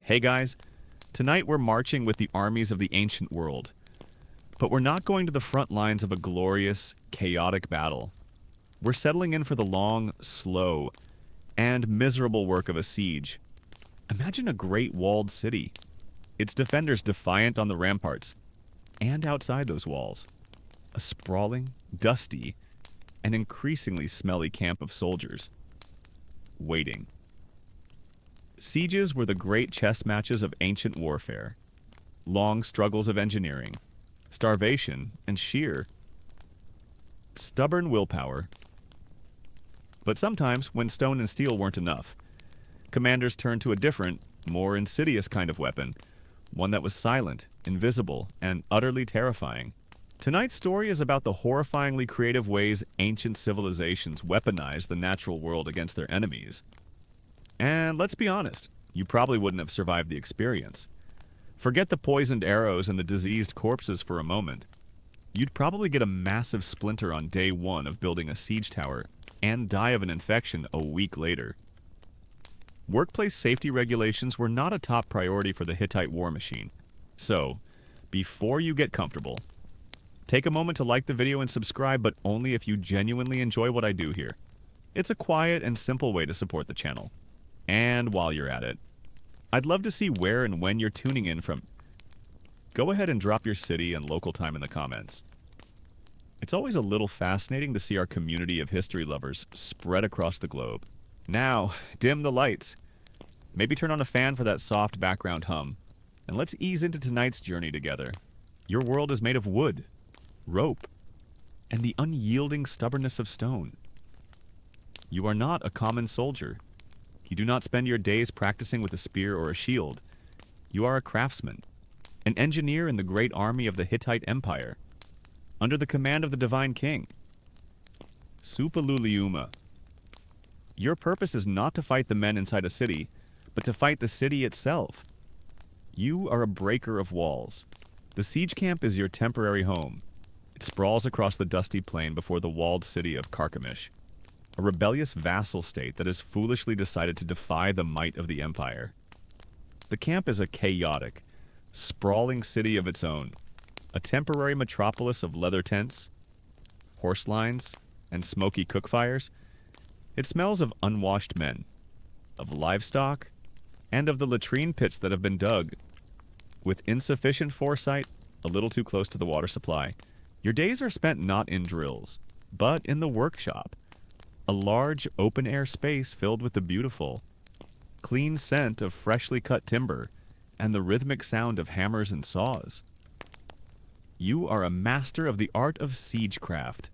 Hey guys, tonight we're marching with the armies of the ancient world. But we're not going to the front lines of a glorious, chaotic battle. We're settling in for the long, slow, and miserable work of a siege. Imagine a great walled city, its defenders defiant on the ramparts, and outside those walls. A sprawling, dusty, and increasingly smelly camp of soldiers. Waiting. Sieges were the great chess matches of ancient warfare. Long struggles of engineering, starvation, and sheer stubborn willpower. But sometimes, when stone and steel weren't enough, commanders turned to a different, more insidious kind of weapon, one that was silent, invisible, and utterly terrifying. Tonight's story is about the horrifyingly creative ways ancient civilizations weaponized the natural world against their enemies. And let's be honest, you probably wouldn't have survived the experience. Forget the poisoned arrows and the diseased corpses for a moment. You'd probably get a massive splinter on day one of building a siege tower and die of an infection a week later. Workplace safety regulations were not a top priority for the Hittite war machine. So, before you get comfortable, take a moment to like the video and subscribe, but only if you genuinely enjoy what I do here. It's a quiet and simple way to support the channel. And while you're at it, I'd love to see where and when you're tuning in from. Go ahead and drop your city and local time in the comments. It's always a little fascinating to see our community of history lovers spread across the globe. Now, dim the lights. Maybe turn on a fan for that soft background hum. And let's ease into tonight's journey together. Your world is made of wood, rope, and the unyielding stubbornness of stone. You are not a common soldier. You do not spend your days practicing with a spear or a shield. You are a craftsman, an engineer in the great army of the Hittite Empire, under the command of the divine king. Supaluluiuma. Your purpose is not to fight the men inside a city, but to fight the city itself. You are a breaker of walls. The siege camp is your temporary home. It sprawls across the dusty plain before the walled city of Carchemish, a rebellious vassal state that has foolishly decided to defy the might of the empire. The camp is a chaotic, sprawling city of its own, a temporary metropolis of leather tents, horse lines, and smoky cook fires. It smells of unwashed men, of livestock, and of the latrine pits that have been dug. With insufficient foresight, a little too close to the water supply, your days are spent not in drills, but in the workshop. A large, open-air space filled with the beautiful, clean scent of freshly cut timber and the rhythmic sound of hammers and saws. You are a master of the art of siegecraft,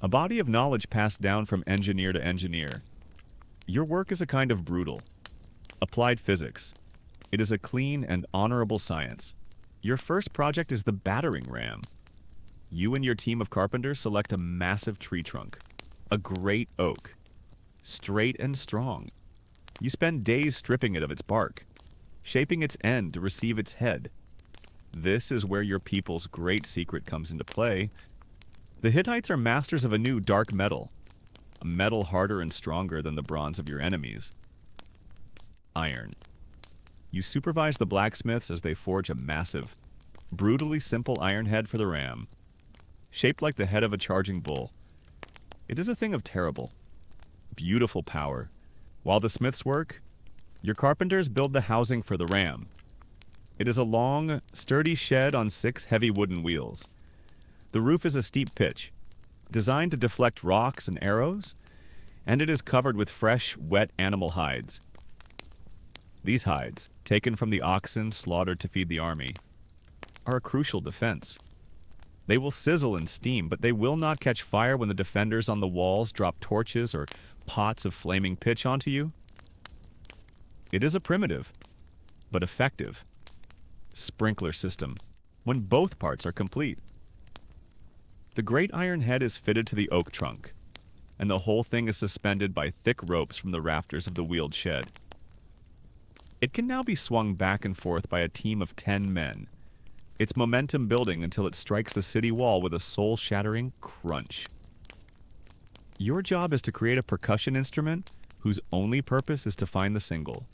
a body of knowledge passed down from engineer to engineer. Your work is a kind of brutal, applied physics. It is a clean and honorable science. Your first project is the battering ram. You and your team of carpenters select a massive tree trunk. A great oak, straight and strong. You spend days stripping it of its bark, shaping its end to receive its head. This is where your people's great secret comes into play. The Hittites are masters of a new dark metal, a metal harder and stronger than the bronze of your enemies. Iron. You supervise the blacksmiths as they forge a massive, brutally simple iron head for the ram, shaped like the head of a charging bull. It is a thing of terrible, beautiful power. While the smiths work, your carpenters build the housing for the ram. It is a long, sturdy shed on 6 heavy wooden wheels. The roof is a steep pitch, designed to deflect rocks and arrows, and it is covered with fresh, wet animal hides. These hides, taken from the oxen slaughtered to feed the army, are a crucial defense. They will sizzle and steam, but they will not catch fire when the defenders on the walls drop torches or pots of flaming pitch onto you. It is a primitive, but effective, sprinkler system when both parts are complete. The great iron head is fitted to the oak trunk, and the whole thing is suspended by thick ropes from the rafters of the wheeled shed. It can now be swung back and forth by a team of 10 men, its momentum building until it strikes the city wall with a soul-shattering crunch. Your job is to create a percussion instrument whose only purpose is to find the single.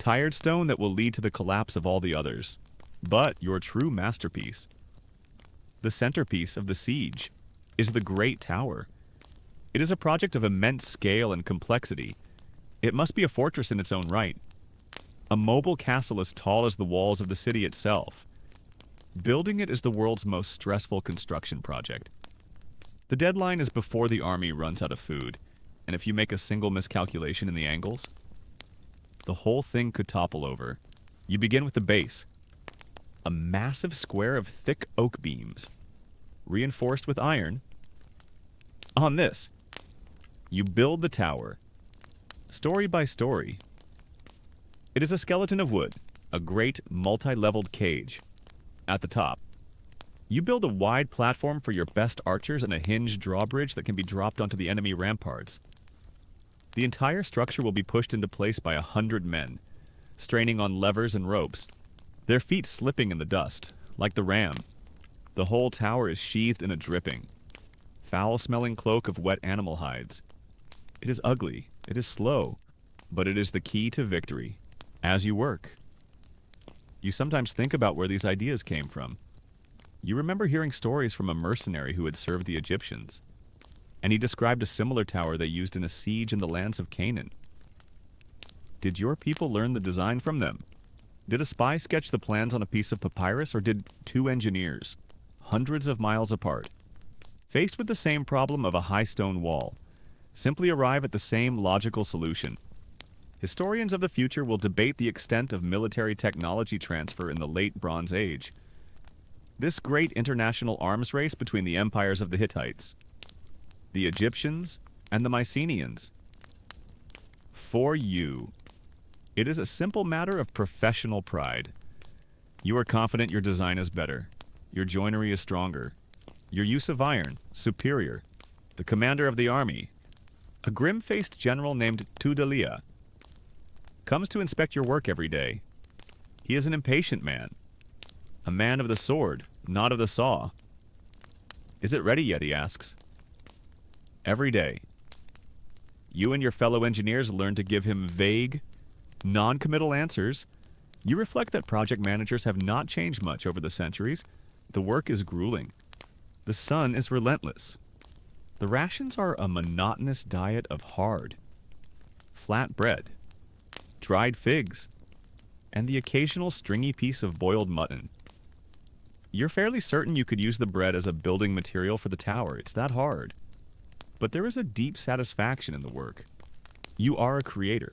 Tired stone that will lead to the collapse of all the others. But your true masterpiece, the centerpiece of the siege, is the Great Tower. It is a project of immense scale and complexity. It must be a fortress in its own right. A mobile castle as tall as the walls of the city itself. Building it is the world's most stressful construction project. The deadline is before the army runs out of food, and if you make a single miscalculation in the angles, the whole thing could topple over. You begin with the base, a massive square of thick oak beams, reinforced with iron. On this, you build the tower, story by story. It is a skeleton of wood, a great multi-leveled cage. At the top, you build a wide platform for your best archers and a hinged drawbridge that can be dropped onto the enemy ramparts. The entire structure will be pushed into place by 100 men, straining on levers and ropes, their feet slipping in the dust, like the ram. The whole tower is sheathed in a dripping, foul-smelling cloak of wet animal hides. It is ugly, it is slow, but it is the key to victory. As you work, you sometimes think about where these ideas came from. You remember hearing stories from a mercenary who had served the Egyptians, and he described a similar tower they used in a siege in the lands of Canaan. Did your people learn the design from them? Did a spy sketch the plans on a piece of papyrus, or did two engineers, hundreds of miles apart, faced with the same problem of a high stone wall, simply arrive at the same logical solution? Historians of the future will debate the extent of military technology transfer in the late Bronze Age. This great international arms race between the empires of the Hittites, the Egyptians, and the Mycenaeans. For you, it is a simple matter of professional pride. You are confident your design is better, your joinery is stronger, your use of iron, superior. The commander of the army, a grim-faced general named Tudalia, comes to inspect your work every day. He is an impatient man, a man of the sword, not of the saw. Is it ready yet, he asks. Every day, you and your fellow engineers learn to give him vague, non-committal answers. You reflect that project managers have not changed much over the centuries. The work is grueling. The sun is relentless. The rations are a monotonous diet of hard, flat bread, dried figs, and the occasional stringy piece of boiled mutton. You're fairly certain you could use the bread as a building material for the tower. It's that hard. But there is a deep satisfaction in the work. You are a creator.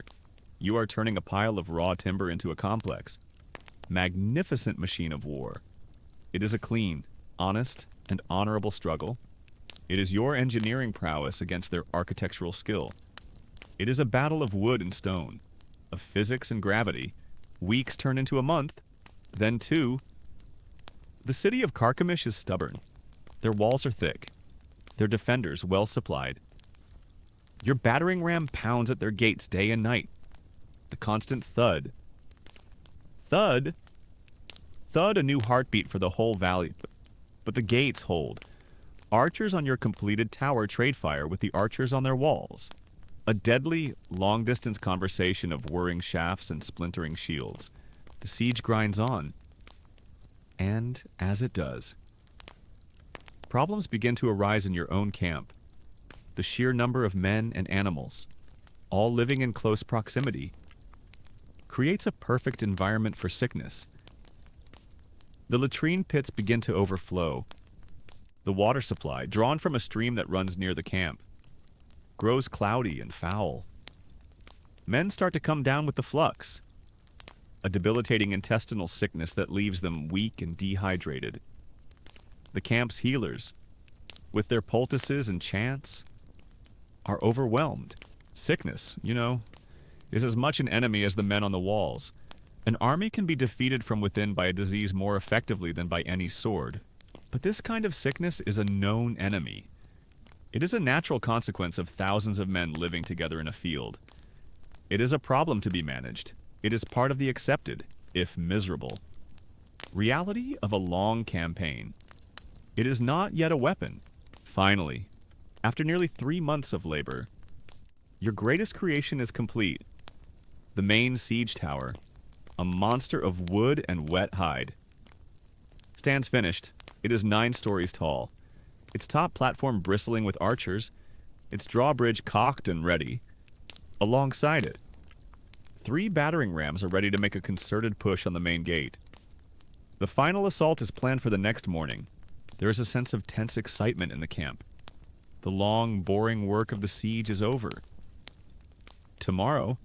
You are turning a pile of raw timber into a complex, magnificent machine of war. It is a clean, honest, and honorable struggle. It is your engineering prowess against their architectural skill. It is a battle of wood and stone, of physics and gravity. Weeks turn into a month, then two. The city of Carchemish is stubborn. Their walls are thick, their defenders well supplied. Your battering ram pounds at their gates day and night. The constant thud. Thud? Thud, a new heartbeat for the whole valley. But the gates hold. Archers on your completed tower trade fire with the archers on their walls. A deadly, long-distance conversation of whirring shafts and splintering shields. The siege grinds on. And, as it does, problems begin to arise in your own camp. The sheer number of men and animals, all living in close proximity, creates a perfect environment for sickness. The latrine pits begin to overflow. The water supply, drawn from a stream that runs near the camp, grows cloudy and foul. Men start to come down with the flux, a debilitating intestinal sickness that leaves them weak and dehydrated. The camp's healers, with their poultices and chants, are overwhelmed. Sickness, is as much an enemy as the men on the walls. An army can be defeated from within by a disease more effectively than by any sword. But this kind of sickness is a known enemy. It is a natural consequence of thousands of men living together in a field. It is a problem to be managed. It is part of the accepted, if miserable, reality of a long campaign. It is not yet a weapon. Finally, after nearly 3 months of labor, your greatest creation is complete. The main siege tower, a monster of wood and wet hide, stands finished. It is 9 stories tall, its top platform bristling with archers, its drawbridge cocked and ready. Alongside it, 3 battering rams are ready to make a concerted push on the main gate. The final assault is planned for the next morning. There is a sense of tense excitement in the camp. The long, boring work of the siege is over. Tomorrow,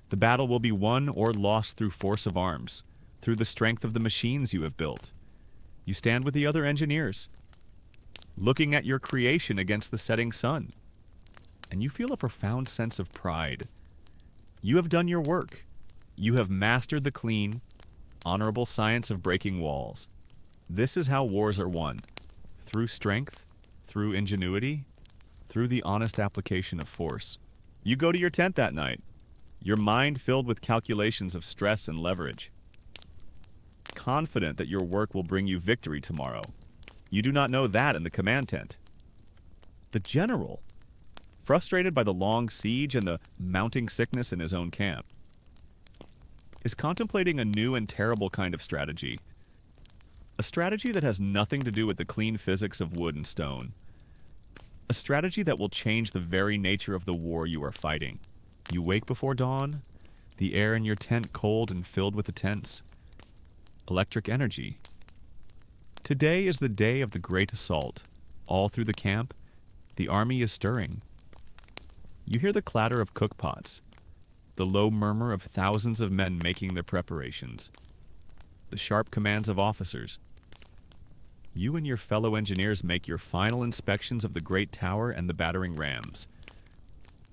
the battle will be won or lost through force of arms, through the strength of the machines you have built. You stand with the other engineers, looking at your creation against the setting sun, and you feel a profound sense of pride. You have done your work. You have mastered the clean, honorable science of breaking walls. This is how wars are won. Through strength, through ingenuity, through the honest application of force. You go to your tent that night, your mind filled with calculations of stress and leverage, confident that your work will bring you victory tomorrow. You do not know that in the command tent. The general, frustrated by the long siege and the mounting sickness in his own camp, is contemplating a new and terrible kind of strategy. A strategy that has nothing to do with the clean physics of wood and stone. A strategy that will change the very nature of the war you are fighting. You wake before dawn, the air in your tent cold and filled with the tense. Electric energy. Today is the day of the great assault. All through the camp, the army is stirring. You hear the clatter of cookpots, the low murmur of thousands of men making their preparations, the sharp commands of officers. You and your fellow engineers make your final inspections of the great tower and the battering rams,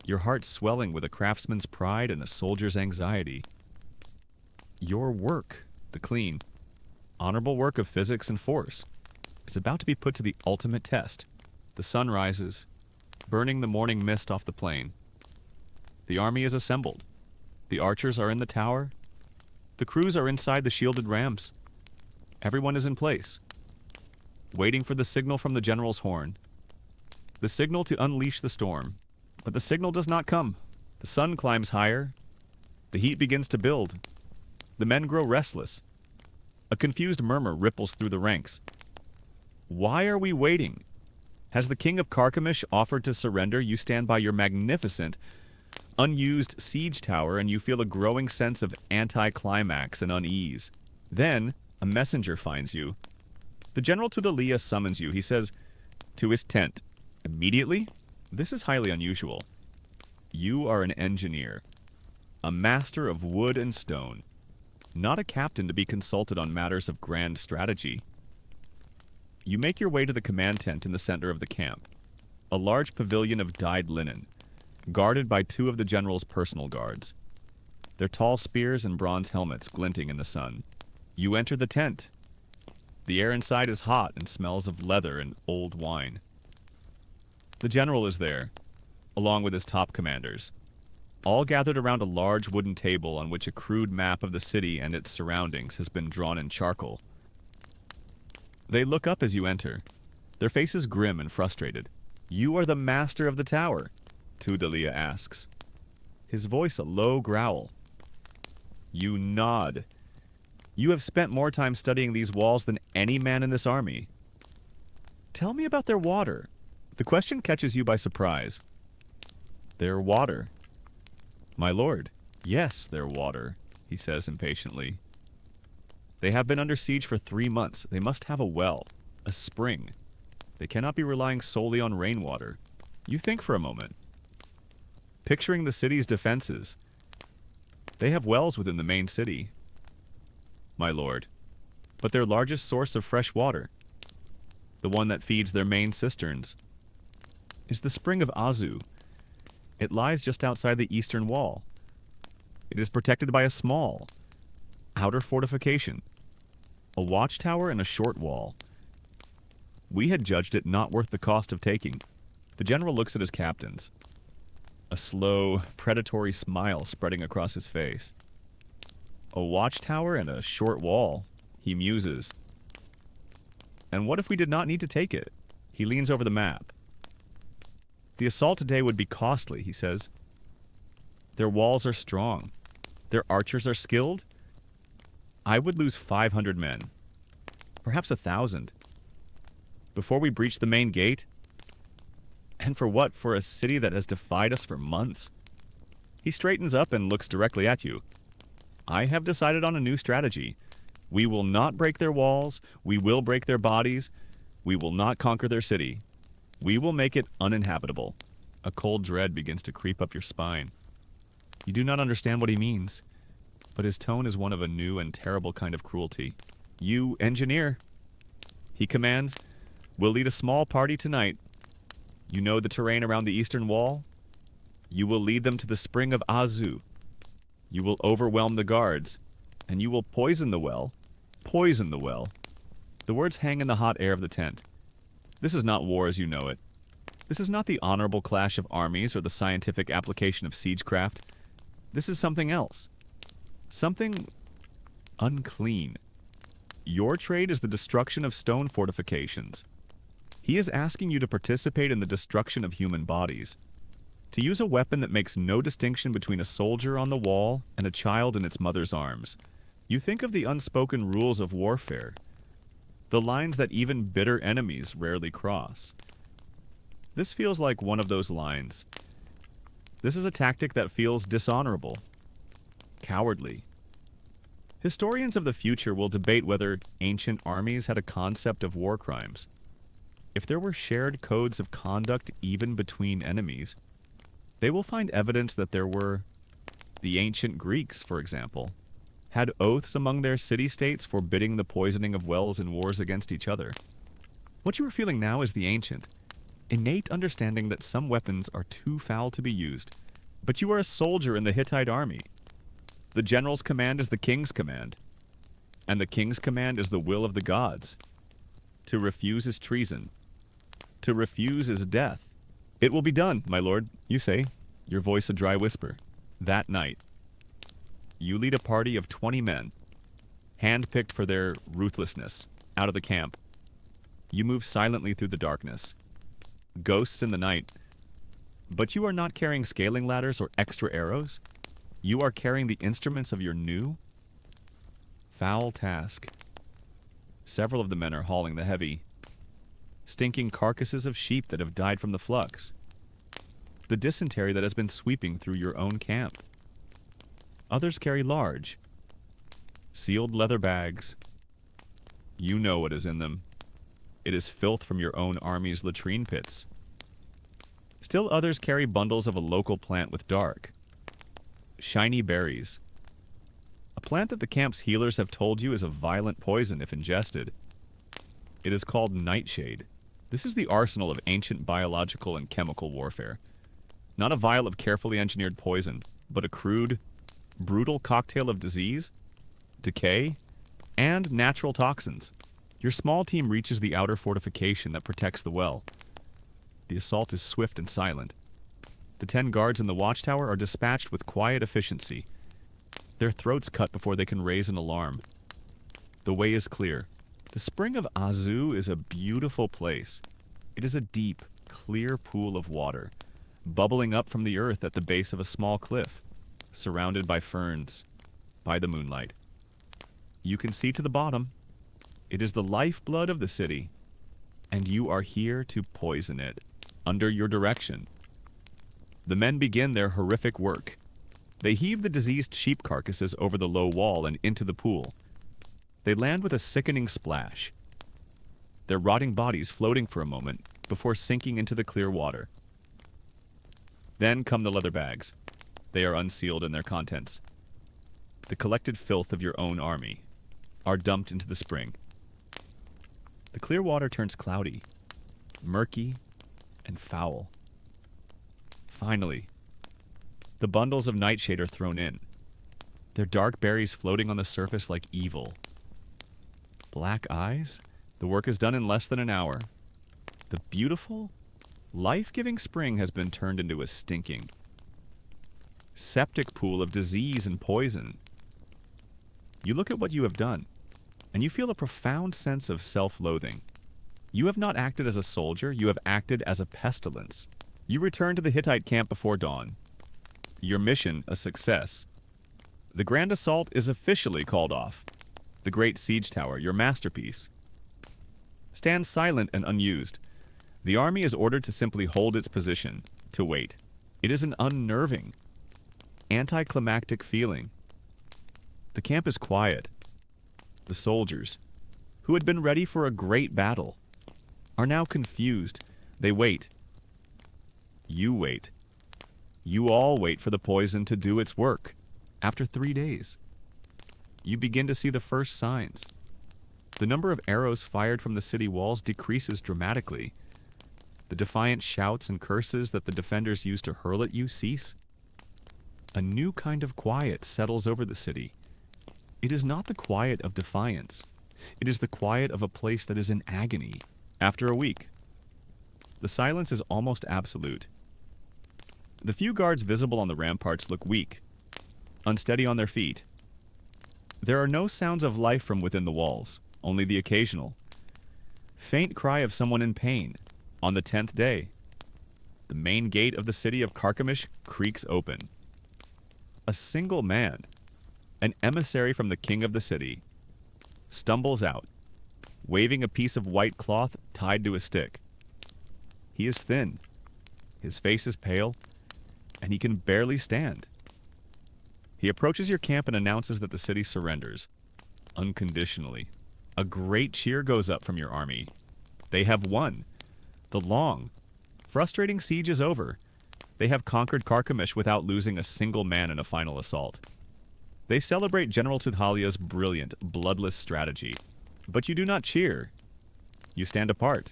your heart swelling with a craftsman's pride and a soldier's anxiety. Your work, the clean, honorable work of physics and force, is about to be put to the ultimate test. The sun rises, burning the morning mist off the plain. The army is assembled. The archers are in the tower. The crews are inside the shielded rams. Everyone is in place, waiting for the signal from the general's horn. The signal to unleash the storm. But the signal does not come. The sun climbs higher. The heat begins to build. The men grow restless. A confused murmur ripples through the ranks. Why are we waiting? Has the king of Carchemish offered to surrender? You stand by your magnificent, unused siege tower, and you feel a growing sense of anticlimax and unease. Then, a messenger finds you. The general Tudalia summons you. He says, to his tent. Immediately? This is highly unusual. You are an engineer, a master of wood and stone, not a captain to be consulted on matters of grand strategy. You make your way to the command tent in the center of the camp, a large pavilion of dyed linen, guarded by 2 of the general's personal guards, their tall spears and bronze helmets glinting in the sun. You enter the tent. The air inside is hot and smells of leather and old wine. The general is there, along with his top commanders, all gathered around a large wooden table on which a crude map of the city and its surroundings has been drawn in charcoal. They look up as you enter, their faces grim and frustrated. You are the master of the tower, Tudalia asks, his voice a low growl. You nod. You have spent more time studying these walls than any man in this army. Tell me about their water. The question catches you by surprise. Their water. My lord, yes, their water, he says impatiently. They have been under siege for 3 months. They must have a well, a spring. They cannot be relying solely on rainwater. You think for a moment. Picturing the city's defenses. They have wells within the main city, my lord, but their largest source of fresh water, the one that feeds their main cisterns, is the spring of Azu. It lies just outside the eastern wall. It is protected by a small outer fortification, a watchtower and a short wall. We had judged it not worth the cost of taking. The general looks at his captains, a slow, predatory smile spreading across his face. A watchtower and a short wall, he muses. And what if we did not need to take it? He leans over the map. The assault today would be costly, he says. Their walls are strong. Their archers are skilled. I would lose 500 men, perhaps 1,000, before we breach the main gate. And for what? For a city that has defied us for months. He straightens up and looks directly at you. I have decided on a new strategy. We will not break their walls. We will break their bodies. We will not conquer their city. We will make it uninhabitable. A cold dread begins to creep up your spine. You do not understand what he means, but his tone is one of a new and terrible kind of cruelty. You, engineer, he commands, will lead a small party tonight. You know the terrain around the eastern wall? You will lead them to the spring of Azu. You will overwhelm the guards, and you will poison the well. Poison the well. The words hang in the hot air of the tent. This is not war as you know it. This is not the honorable clash of armies or the scientific application of siegecraft. This is something else. Something unclean. Your trade is the destruction of stone fortifications. He is asking you to participate in the destruction of human bodies. To use a weapon that makes no distinction between a soldier on the wall and a child in its mother's arms. You think of the unspoken rules of warfare, the lines that even bitter enemies rarely cross. This feels like one of those lines. This is a tactic that feels dishonorable, cowardly. Historians of the future will debate whether ancient armies had a concept of war crimes. If there were shared codes of conduct even between enemies, they will find evidence that there were. The ancient Greeks, for example, had oaths among their city-states forbidding the poisoning of wells in wars against each other. What you are feeling now is the ancient, innate understanding that some weapons are too foul to be used. But you are a soldier in the Hittite army. The general's command is the king's command, and the king's command is the will of the gods. To refuse is treason. To refuse is death. It will be done, my lord, you say, your voice a dry whisper. That night, you lead a party of 20 men, hand-picked for their ruthlessness, out of the camp. You move silently through the darkness. Ghosts in the night. But you are not carrying scaling ladders or extra arrows. You are carrying the instruments of your new, foul task. Several of the men are hauling the heavy, stinking carcasses of sheep that have died from the flux. The dysentery that has been sweeping through your own camp. Others carry large, sealed leather bags. You know what is in them. It is filth from your own army's latrine pits. Still others carry bundles of a local plant with dark, shiny berries. A plant that the camp's healers have told you is a violent poison if ingested. It is called nightshade. This is the arsenal of ancient biological and chemical warfare. Not a vial of carefully engineered poison, but a crude, brutal cocktail of disease, decay, and natural toxins. Your small team reaches the outer fortification that protects the well. The assault is swift and silent. The 10 guards in the watchtower are dispatched with quiet efficiency, their throats cut before they can raise an alarm. The way is clear. The spring of Azu is a beautiful place. It is a deep, clear pool of water, bubbling up from the earth at the base of a small cliff, surrounded by ferns, by the moonlight. You can see to the bottom. It is the lifeblood of the city, and you are here to poison it, under your direction. The men begin their horrific work. They heave the diseased sheep carcasses over the low wall and into the pool. They land with a sickening splash, their rotting bodies floating for a moment before sinking into the clear water. Then come the leather bags. They are unsealed in their contents. The collected filth of your own army are dumped into the spring. The clear water turns cloudy, murky, and foul. Finally, the bundles of nightshade are thrown in, their dark berries floating on the surface like evil. Black eyes? The work is done in less than an hour. The beautiful, life-giving spring has been turned into a stinking, septic pool of disease and poison. You look at what you have done, and you feel a profound sense of self-loathing. You have not acted as a soldier, you have acted as a pestilence. You return to the Hittite camp before dawn. Your mission a success. The grand assault is officially called off. The great siege tower, your masterpiece, stands silent and unused. The army is ordered to simply hold its position, to wait. It is an unnerving, anticlimactic feeling. The camp is quiet. The soldiers, who had been ready for a great battle, are now confused. They wait. You wait. You all wait for the poison to do its work. After 3 days, you begin to see the first signs. The number of arrows fired from the city walls decreases dramatically. The defiant shouts and curses that the defenders used to hurl at you cease. A new kind of quiet settles over the city. It is not the quiet of defiance. It is the quiet of a place that is in agony. After a week, the silence is almost absolute. The few guards visible on the ramparts look weak, unsteady on their feet. There are no sounds of life from within the walls, only the occasional faint cry of someone in pain. On the 10th day, the main gate of the city of Carchemish creaks open. A single man, an emissary from the king of the city, stumbles out, waving a piece of white cloth tied to a stick. He is thin, his face is pale, and he can barely stand. He approaches your camp and announces that the city surrenders, unconditionally. A great cheer goes up from your army. They have won. The long, frustrating siege is over. They have conquered Carchemish without losing a single man in a final assault. They celebrate General Tudhalia's brilliant, bloodless strategy. But you do not cheer. You stand apart.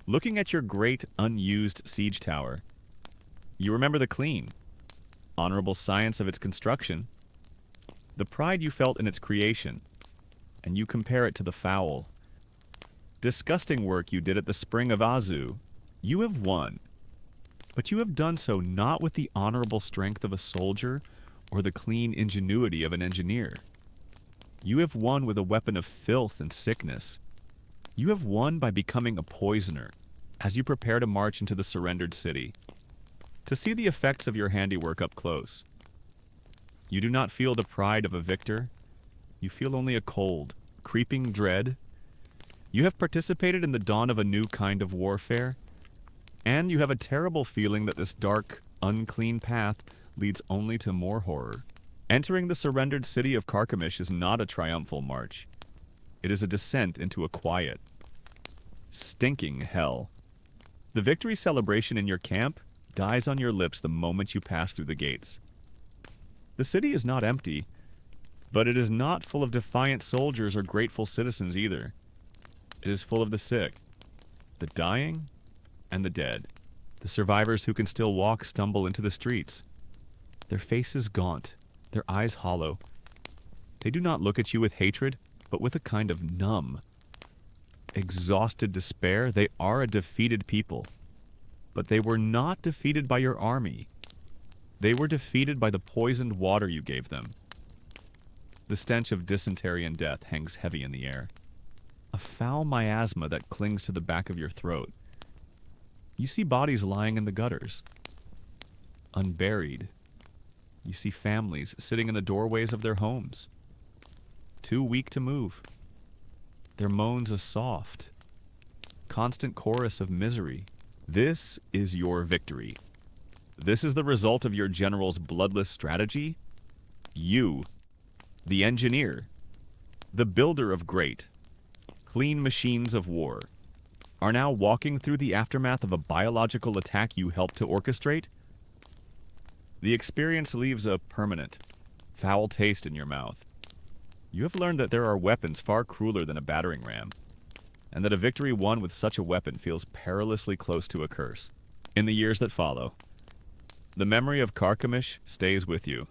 Looking at your great, unused siege tower, you remember the clean, honorable science of its construction, the pride you felt in its creation, and you compare it to the foul, disgusting work you did at the Spring of Azu. You have won, but you have done so not with the honorable strength of a soldier or the clean ingenuity of an engineer. You have won with a weapon of filth and sickness. You have won by becoming a poisoner as you prepare to march into the surrendered city, to see the effects of your handiwork up close. You do not feel the pride of a victor. You feel only a cold, creeping dread. You have participated in the dawn of a new kind of warfare, and you have a terrible feeling that this dark, unclean path leads only to more horror. Entering the surrendered city of Carchemish is not a triumphal march. It is a descent into a quiet, stinking hell. The victory celebration in your camp dies on your lips the moment you pass through the gates. The city is not empty, but it is not full of defiant soldiers or grateful citizens either. It is full of the sick, the dying, and the dead. The survivors who can still walk stumble into the streets, their faces gaunt, their eyes hollow. They do not look at you with hatred, but with a kind of numb, exhausted despair. They are a defeated people, but they were not defeated by your army. They were defeated by the poisoned water you gave them. The stench of dysentery and death hangs heavy in the air, a foul miasma that clings to the back of your throat. You see bodies lying in the gutters, unburied. You see families sitting in the doorways of their homes, too weak to move. Their moans a soft, constant chorus of misery. This is your victory. This is the result of your general's bloodless strategy. You, the engineer, the builder of great, clean machines of war, are now walking through the aftermath of a biological attack you helped to orchestrate. The experience leaves a permanent, foul taste in your mouth. You have learned that there are weapons far crueler than a battering ram, and that a victory won with such a weapon feels perilously close to a curse. In the years that follow, the memory of Carchemish stays with you.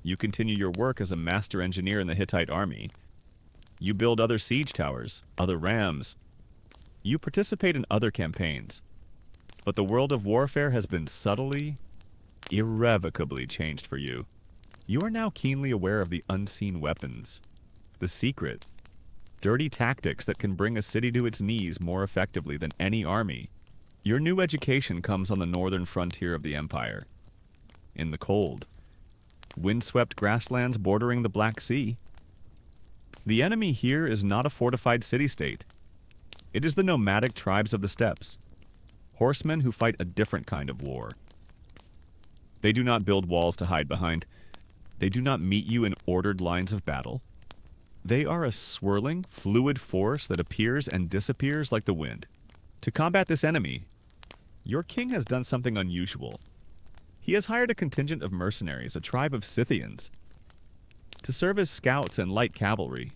You continue your work as a master engineer in the Hittite army. You build other siege towers, other rams. You participate in other campaigns. But the world of warfare has been subtly, irrevocably changed for you. You are now keenly aware of the unseen weapons, the secret, dirty tactics that can bring a city to its knees more effectively than any army. Your new education comes on the northern frontier of the empire, in the cold, windswept grasslands bordering the Black Sea. The enemy here is not a fortified city-state. It is the nomadic tribes of the steppes, horsemen who fight a different kind of war. They do not build walls to hide behind. They do not meet you in ordered lines of battle. They are a swirling, fluid force that appears and disappears like the wind. To combat this enemy, your king has done something unusual. He has hired a contingent of mercenaries, a tribe of Scythians, to serve as scouts and light cavalry.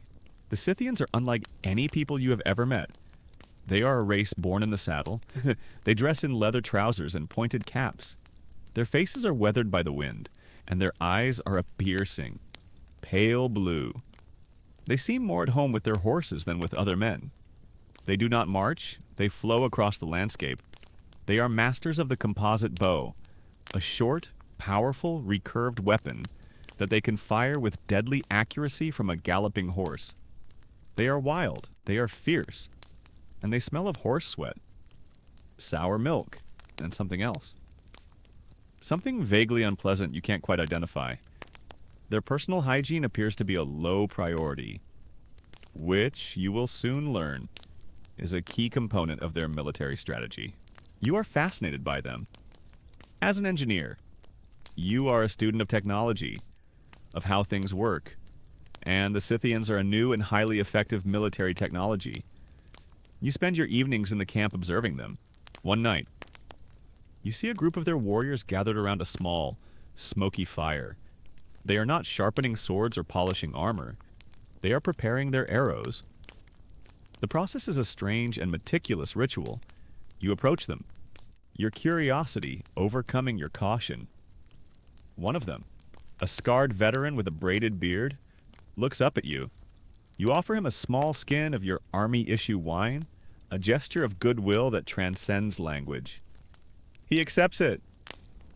The Scythians are unlike any people you have ever met. They are a race born in the saddle. They dress in leather trousers and pointed caps. Their faces are weathered by the wind, and their eyes are a piercing, pale blue. They seem more at home with their horses than with other men. They do not march, they flow across the landscape. They are masters of the composite bow, a short, powerful, recurved weapon that they can fire with deadly accuracy from a galloping horse. They are wild, they are fierce, and they smell of horse sweat, sour milk, and something else. Something vaguely unpleasant you can't quite identify. Their personal hygiene appears to be a low priority, which you will soon learn is a key component of their military strategy. You are fascinated by them. As an engineer, you are a student of technology, of how things work, and the Scythians are a new and highly effective military technology. You spend your evenings in the camp observing them. One night, you see a group of their warriors gathered around a small, smoky fire. They are not sharpening swords or polishing armor. They are preparing their arrows. The process is a strange and meticulous ritual. You approach them, your curiosity overcoming your caution. One of them, a scarred veteran with a braided beard, looks up at you. You offer him a small skin of your army-issue wine, a gesture of goodwill that transcends language. He accepts it,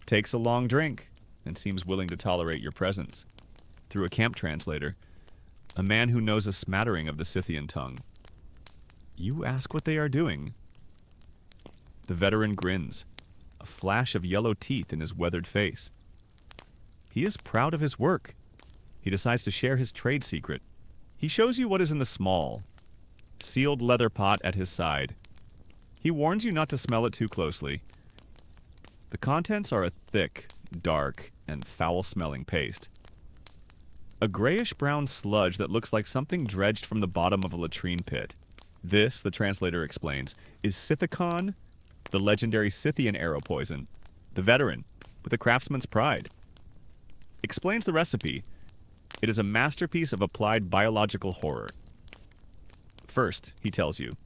takes a long drink, and seems willing to tolerate your presence. Through a camp translator, a man who knows a smattering of the Scythian tongue. You ask what they are doing. The veteran grins, a flash of yellow teeth in his weathered face. He is proud of his work. He decides to share his trade secret. He shows you what is in the small, sealed leather pot at his side. He warns you not to smell it too closely. The contents are a thick, dark, and foul-smelling paste. A grayish-brown sludge that looks like something dredged from the bottom of a latrine pit. This, the translator explains, is Scythicon, the legendary Scythian arrow poison. The veteran, with a craftsman's pride, explains the recipe. It is a masterpiece of applied biological horror. First, he tells you,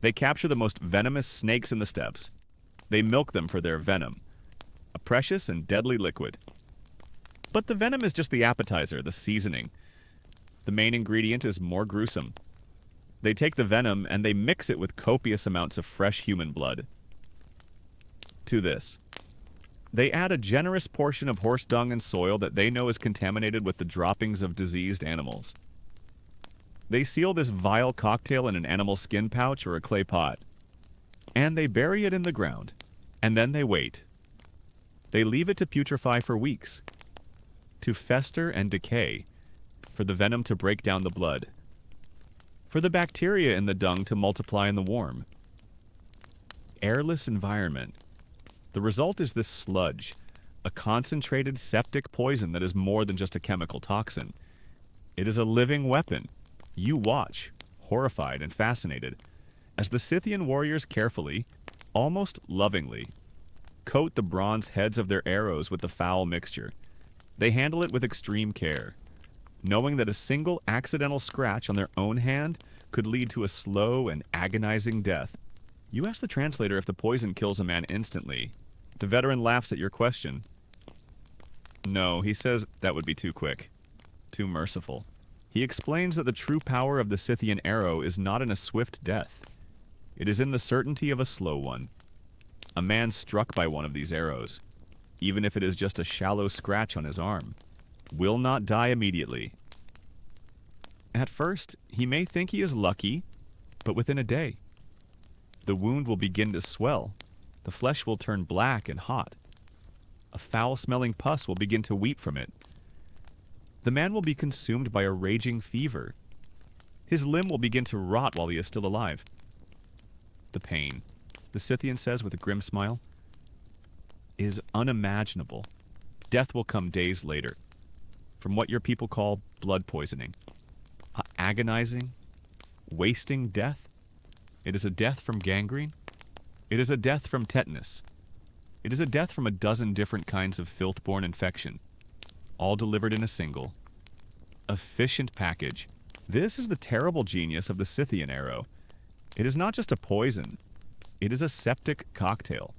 they capture the most venomous snakes in the steppes. They milk them for their venom, a precious and deadly liquid. But the venom is just the appetizer, the seasoning. The main ingredient is more gruesome. They take the venom and they mix it with copious amounts of fresh human blood. To this, they add a generous portion of horse dung and soil that they know is contaminated with the droppings of diseased animals. They seal this vile cocktail in an animal skin pouch or a clay pot, and they bury it in the ground, and then they wait. They leave it to putrefy for weeks, to fester and decay, for the venom to break down the blood, for the bacteria in the dung to multiply in the warm. Airless environment. The result is this sludge, a concentrated septic poison that is more than just a chemical toxin. It is a living weapon. You watch, horrified and fascinated, as the Scythian warriors carefully, almost lovingly, coat the bronze heads of their arrows with the foul mixture. They handle it with extreme care, knowing that a single accidental scratch on their own hand could lead to a slow and agonizing death. You ask the translator if the poison kills a man instantly. The veteran laughs at your question. No, he says that would be too quick, too merciful. He explains that the true power of the Scythian arrow is not in a swift death. It is in the certainty of a slow one. A man struck by one of these arrows, even if it is just a shallow scratch on his arm, will not die immediately. At first, he may think he is lucky, but within a day, the wound will begin to swell. The flesh will turn black and hot. A foul-smelling pus will begin to weep from it, The man will be consumed by a raging fever. His limb will begin to rot while he is still alive. The pain, the Scythian says with a grim smile, is unimaginable. Death will come days later, from what your people call blood poisoning. A agonizing, wasting death. It is a death from gangrene. It is a death from tetanus. It is a death from a dozen different kinds of filth-borne infection, all delivered in a single, efficient package. This is the terrible genius of the Scythian arrow. It is not just a poison. It is a septic cocktail.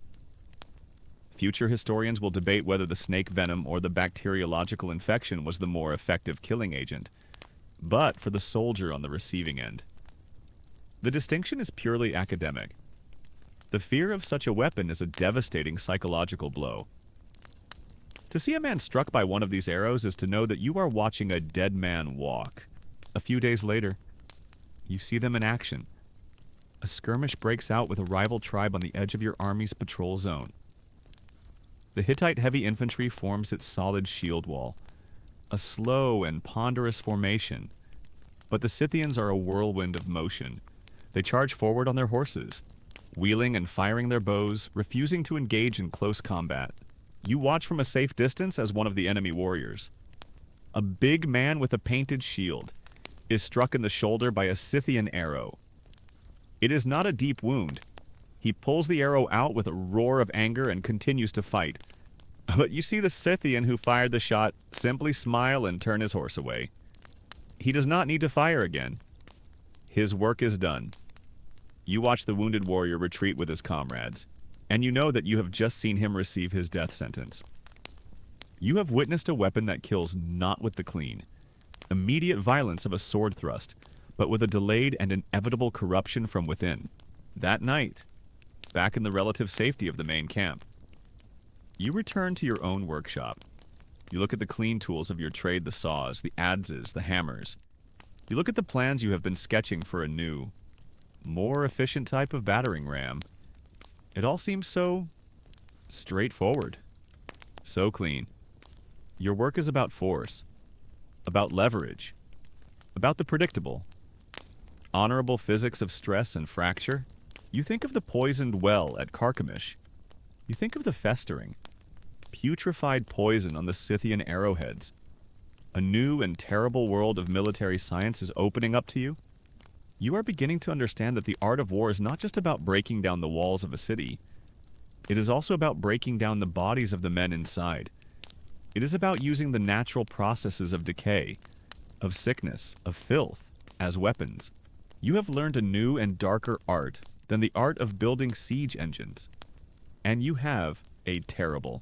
Future historians will debate whether the snake venom or the bacteriological infection was the more effective killing agent, but for the soldier on the receiving end. The distinction is purely academic. The fear of such a weapon is a devastating psychological blow. To see a man struck by one of these arrows is to know that you are watching a dead man walk. A few days later, you see them in action. A skirmish breaks out with a rival tribe on the edge of your army's patrol zone. The Hittite heavy infantry forms its solid shield wall, a slow and ponderous formation. But the Scythians are a whirlwind of motion. They charge forward on their horses, wheeling and firing their bows, refusing to engage in close combat. You watch from a safe distance as one of the enemy warriors. A big man with a painted shield is struck in the shoulder by a Scythian arrow. It is not a deep wound. He pulls the arrow out with a roar of anger and continues to fight. But you see the Scythian who fired the shot simply smile and turn his horse away. He does not need to fire again. His work is done. You watch the wounded warrior retreat with his comrades, and you know that you have just seen him receive his death sentence. You have witnessed a weapon that kills not with the clean, immediate violence of a sword thrust, but with a delayed and inevitable corruption from within. That night, back in the relative safety of the main camp, you return to your own workshop. You look at the clean tools of your trade, the saws, the adzes, the hammers. You look at the plans you have been sketching for a new, more efficient type of battering ram. It all seems so straightforward, so clean. Your work is about force, about leverage, about the predictable, honorable physics of stress and fracture. You think of the poisoned well at Carchemish. You think of the festering, putrefied poison on the Scythian arrowheads. A new and terrible world of military science is opening up to you. You are beginning to understand that the art of war is not just about breaking down the walls of a city. It is also about breaking down the bodies of the men inside. It is about using the natural processes of decay, of sickness, of filth, as weapons. You have learned a new and darker art than the art of building siege engines. And you have a terrible,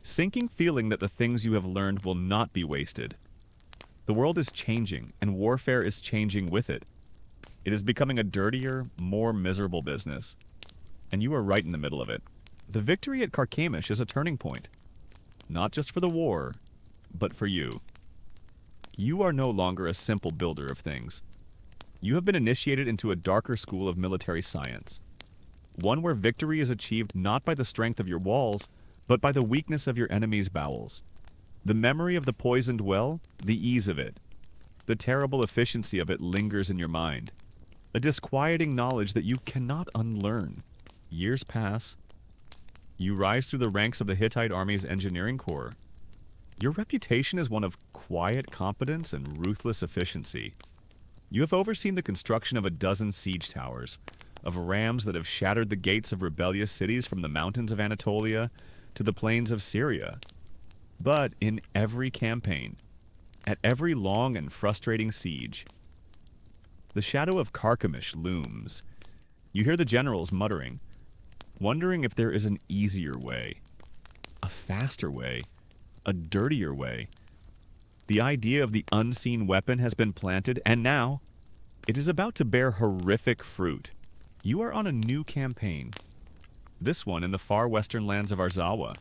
sinking feeling that the things you have learned will not be wasted. The world is changing, and warfare is changing with it. It is becoming a dirtier, more miserable business. And you are right in the middle of it. The victory at Carchemish is a turning point. Not just for the war, but for you. You are no longer a simple builder of things. You have been initiated into a darker school of military science. One where victory is achieved not by the strength of your walls, but by the weakness of your enemy's bowels. The memory of the poisoned well, the ease of it, the terrible efficiency of it lingers in your mind. A disquieting knowledge that you cannot unlearn. Years pass. You rise through the ranks of the Hittite army's engineering corps. Your reputation is one of quiet competence and ruthless efficiency. You have overseen the construction of a dozen siege towers, of rams that have shattered the gates of rebellious cities from the mountains of Anatolia to the plains of Syria. But in every campaign, at every long and frustrating siege, the shadow of Carchemish looms. You hear the generals muttering, wondering if there is an easier way, a faster way, a dirtier way. The idea of the unseen weapon has been planted, and now it is about to bear horrific fruit. You are on a new campaign, this one in the far western lands of Arzawa.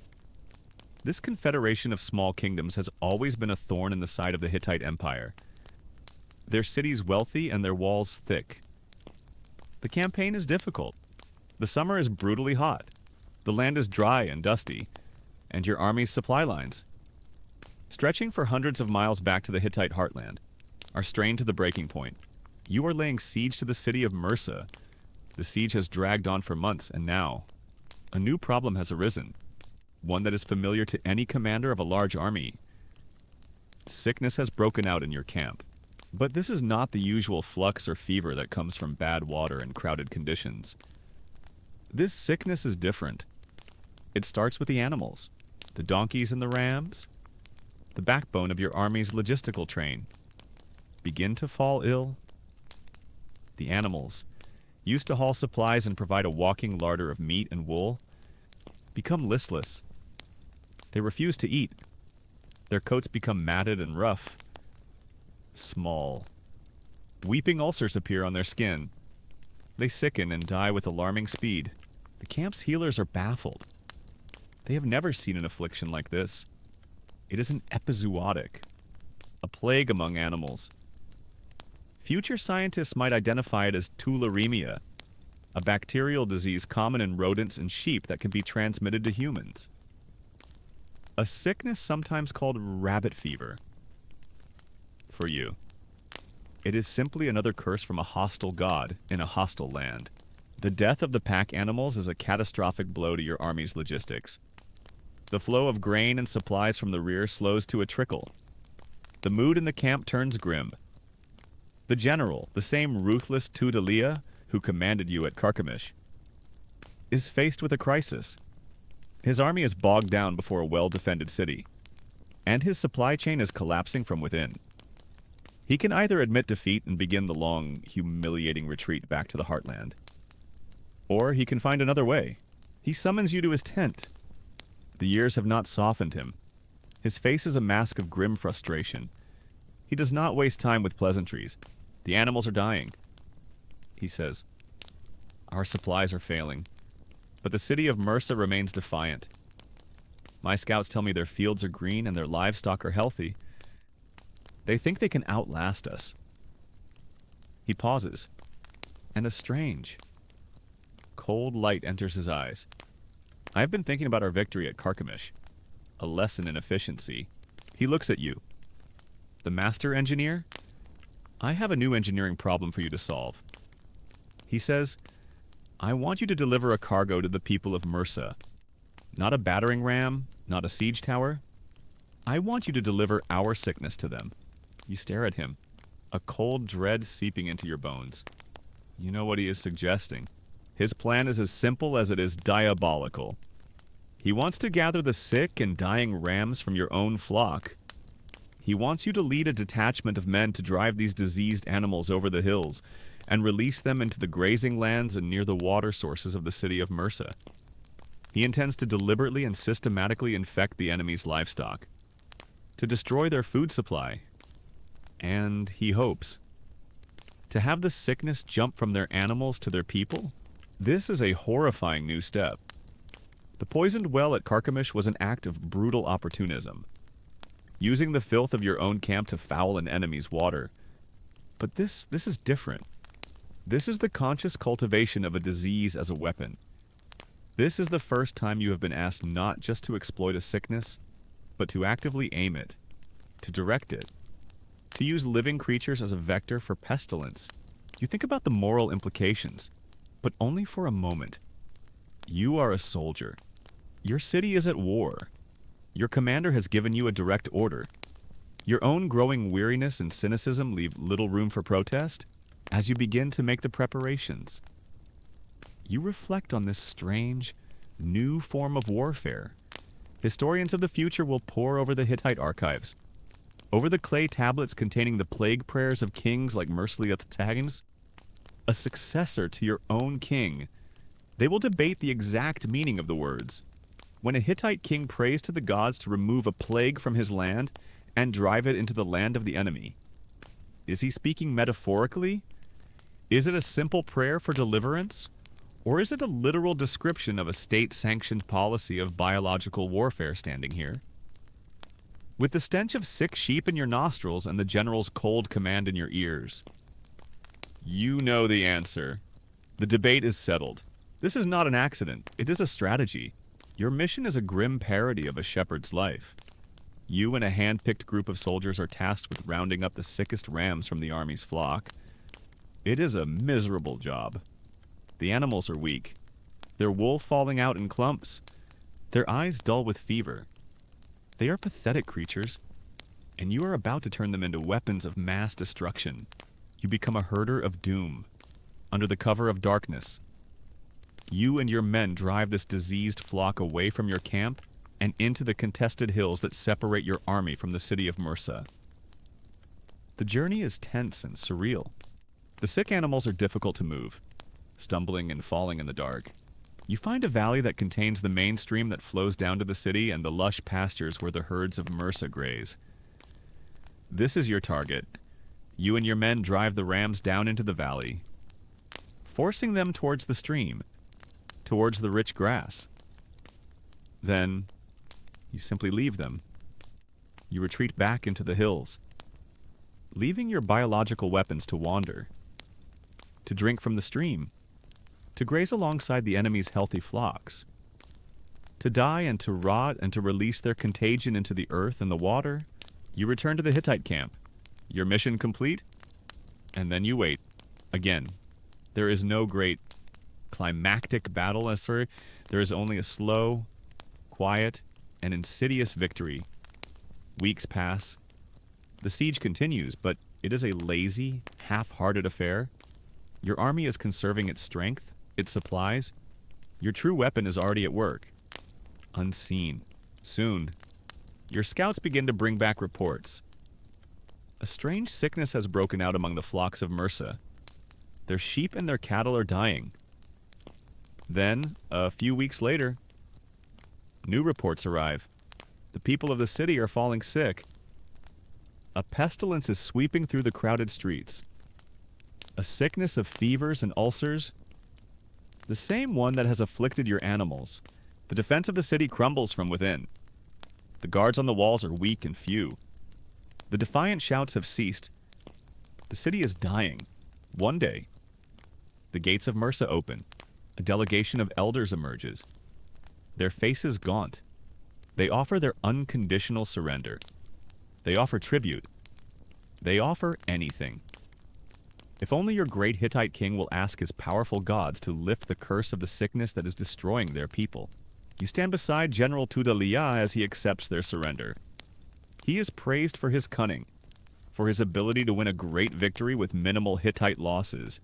This confederation of small kingdoms has always been a thorn in the side of the Hittite Empire. Their cities wealthy and their walls thick. The campaign is difficult. The summer is brutally hot. The land is dry and dusty, and your army's supply lines Stretching for hundreds of miles back to the Hittite heartland, are strained to the breaking point. You are laying siege to the city of Mursa. The siege has dragged on for months, and now, a new problem has arisen, one that is familiar to any commander of a large army. Sickness has broken out in your camp. But this is not the usual flux or fever that comes from bad water and crowded conditions. This sickness is different. It starts with the animals, the donkeys and the rams, the backbone of your army's logistical train, begin to fall ill. The animals, used to haul supplies and provide a walking larder of meat and wool, become listless. They refuse to eat. Their coats become matted and rough. Small. Weeping ulcers appear on their skin. They sicken and die with alarming speed. The camp's healers are baffled. They have never seen an affliction like this. It is an epizootic, a plague among animals. Future scientists might identify it as tularemia, a bacterial disease common in rodents and sheep that can be transmitted to humans. A sickness sometimes called rabbit fever. For you, it is simply another curse from a hostile god in a hostile land. The death of the pack animals is a catastrophic blow to your army's logistics. The flow of grain and supplies from the rear slows to a trickle. The mood in the camp turns grim. The general, the same ruthless Tudalia who commanded you at Carchemish, is faced with a crisis. His army is bogged down before a well-defended city, and his supply chain is collapsing from within. He can either admit defeat and begin the long, humiliating retreat back to the heartland, or he can find another way. He summons you to his tent. The years have not softened him. His face is a mask of grim frustration. He does not waste time with pleasantries. The animals are dying. He says, "Our supplies are failing, but the city of Mursa remains defiant. My scouts tell me their fields are green and their livestock are healthy. They think they can outlast us." He pauses, and a strange, cold light enters his eyes. "I have been thinking about our victory at Carchemish, a lesson in efficiency." He looks at you. "The master engineer? I have a new engineering problem for you to solve." He says, "I want you to deliver a cargo to the people of Mursa. Not a battering ram, not a siege tower. I want you to deliver our sickness to them." You stare at him, a cold dread seeping into your bones. You know what he is suggesting. His plan is as simple as it is diabolical. He wants to gather the sick and dying rams from your own flock. He wants you to lead a detachment of men to drive these diseased animals over the hills and release them into the grazing lands and near the water sources of the city of Mursa. He intends to deliberately and systematically infect the enemy's livestock, to destroy their food supply, and he hopes to have the sickness jump from their animals to their people. This is a horrifying new step. The poisoned well at Carchemish was an act of brutal opportunism, using the filth of your own camp to foul an enemy's water. But this is different. This is the conscious cultivation of a disease as a weapon. This is the first time you have been asked not just to exploit a sickness, but to actively aim it, to direct it, to use living creatures as a vector for pestilence. You think about the moral implications, but only for a moment. You are a soldier. Your city is at war. Your commander has given you a direct order. Your own growing weariness and cynicism leave little room for protest as you begin to make the preparations. You reflect on this strange, new form of warfare. Historians of the future will pore over the Hittite archives, over the clay tablets containing the plague prayers of kings like Mersliath-Taggins, a successor to your own king. They will debate the exact meaning of the words. When a Hittite king prays to the gods to remove a plague from his land and drive it into the land of the enemy, is he speaking metaphorically? Is it a simple prayer for deliverance? Or is it a literal description of a state-sanctioned policy of biological warfare standing here? With the stench of sick sheep in your nostrils and the general's cold command in your ears, you know the answer. The debate is settled. This is not an accident. It is a strategy. Your mission is a grim parody of a shepherd's life. You and a hand-picked group of soldiers are tasked with rounding up the sickest rams from the army's flock. It is a miserable job. The animals are weak, their wool falling out in clumps, their eyes dull with fever. They are pathetic creatures, and you are about to turn them into weapons of mass destruction. You become a herder of doom, under the cover of darkness. You and your men drive this diseased flock away from your camp and into the contested hills that separate your army from the city of Mursa. The journey is tense and surreal. The sick animals are difficult to move, stumbling and falling in the dark. You find a valley that contains the main stream that flows down to the city and the lush pastures where the herds of Mursa graze. This is your target. You and your men drive the rams down into the valley, forcing them towards the stream, towards the rich grass. Then, you simply leave them. You retreat back into the hills, leaving your biological weapons to wander, to drink from the stream, to graze alongside the enemy's healthy flocks, to die and to rot and to release their contagion into the earth and the water. You return to the Hittite camp, your mission complete, and then you wait. Again, there is no great climactic battle necessary. There is only a slow, quiet, and insidious victory. Weeks pass. The siege continues, but it is a lazy, half-hearted affair. Your army is conserving its strength, its supplies. Your true weapon is already at work, unseen. Soon, your scouts begin to bring back reports. A strange sickness has broken out among the flocks of Mursa. Their sheep and their cattle are dying. Then, a few weeks later, new reports arrive. The people of the city are falling sick. A pestilence is sweeping through the crowded streets. A sickness of fevers and ulcers, the same one that has afflicted your animals. The defense of the city crumbles from within. The guards on the walls are weak and few. The defiant shouts have ceased. The city is dying. One day, the gates of Mursa open. A delegation of elders emerges. Their faces gaunt. They offer their unconditional surrender. They offer tribute. They offer anything. If only your great Hittite king will ask his powerful gods to lift the curse of the sickness that is destroying their people. You stand beside General Tudaliya as he accepts their surrender. He is praised for his cunning, for his ability to win a great victory with minimal Hittite losses.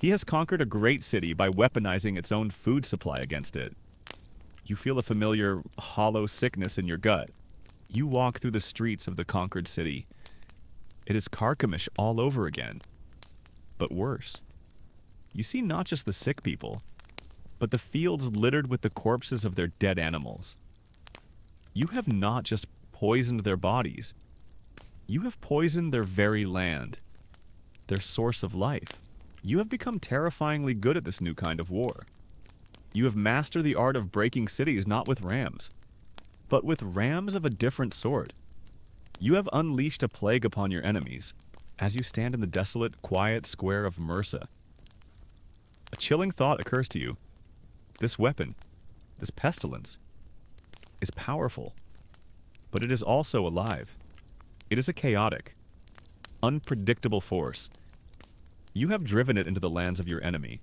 He has conquered a great city by weaponizing its own food supply against it. You feel a familiar, hollow sickness in your gut. You walk through the streets of the conquered city. It is Carchemish all over again. But worse. You see not just the sick people, but the fields littered with the corpses of their dead animals. You have not just poisoned their bodies. You have poisoned their very land, their source of life. You have become terrifyingly good at this new kind of war. You have mastered the art of breaking cities not with rams, but with rams of a different sort. You have unleashed a plague upon your enemies as you stand in the desolate, quiet square of Mursa. A chilling thought occurs to you. This weapon, this pestilence, is powerful, but it is also alive. It is a chaotic, unpredictable force. You have driven it into the lands of your enemy.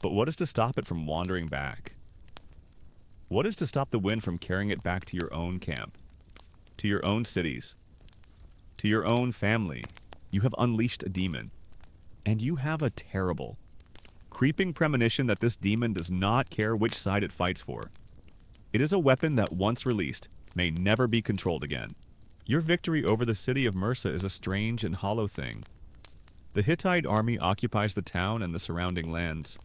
But what is to stop it from wandering back? What is to stop the wind from carrying it back to your own camp, to your own cities, to your own family? You have unleashed a demon, and you have a terrible, creeping premonition that this demon does not care which side it fights for. It is a weapon that, once released, may never be controlled again. Your victory over the city of Mursa is a strange and hollow thing. The Hittite army occupies the town and the surrounding lands,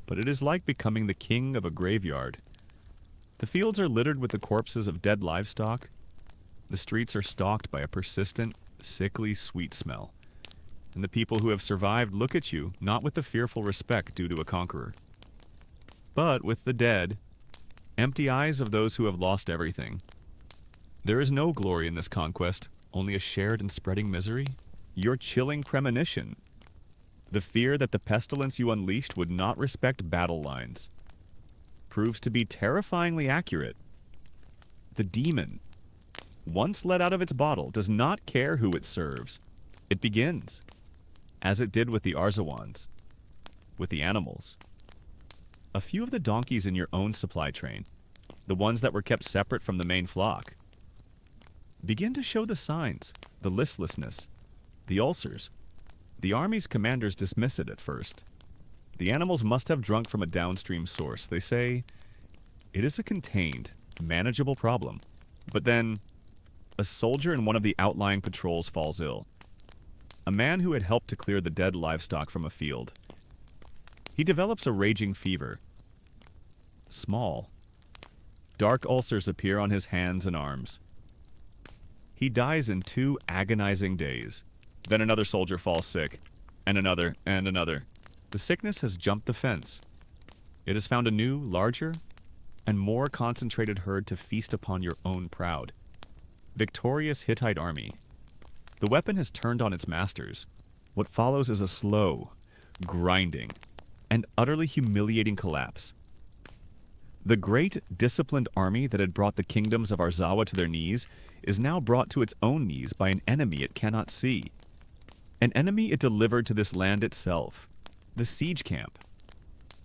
but it is like becoming the king of a graveyard. The fields are littered with the corpses of dead livestock. The streets are stalked by a persistent, sickly, sweet smell. And the people who have survived look at you not with the fearful respect due to a conqueror, but with the dead, empty eyes of those who have lost everything. There is no glory in this conquest, only a shared and spreading misery. Your chilling premonition, the fear that the pestilence you unleashed would not respect battle lines, proves to be terrifyingly accurate. The demon, once let out of its bottle, does not care who it serves. It begins, as it did with the Arzawans, with the animals. A few of the donkeys in your own supply train, the ones that were kept separate from the main flock, begin to show the signs, the listlessness, the ulcers. The army's commanders dismiss it at first. The animals must have drunk from a downstream source. They say it is a contained, manageable problem. But then, a soldier in one of the outlying patrols falls ill. A man who had helped to clear the dead livestock from a field. He develops a raging fever. Small. Dark ulcers appear on his hands and arms. He dies in 2 agonizing days. Then another soldier falls sick, and another, and another. The sickness has jumped the fence. It has found a new, larger, and more concentrated herd to feast upon your own proud, victorious Hittite army. The weapon has turned on its masters. What follows is a slow, grinding, and utterly humiliating collapse. The great, disciplined army that had brought the kingdoms of Arzawa to their knees is now brought to its own knees by an enemy it cannot see. An enemy it delivered to this land itself, the siege camp.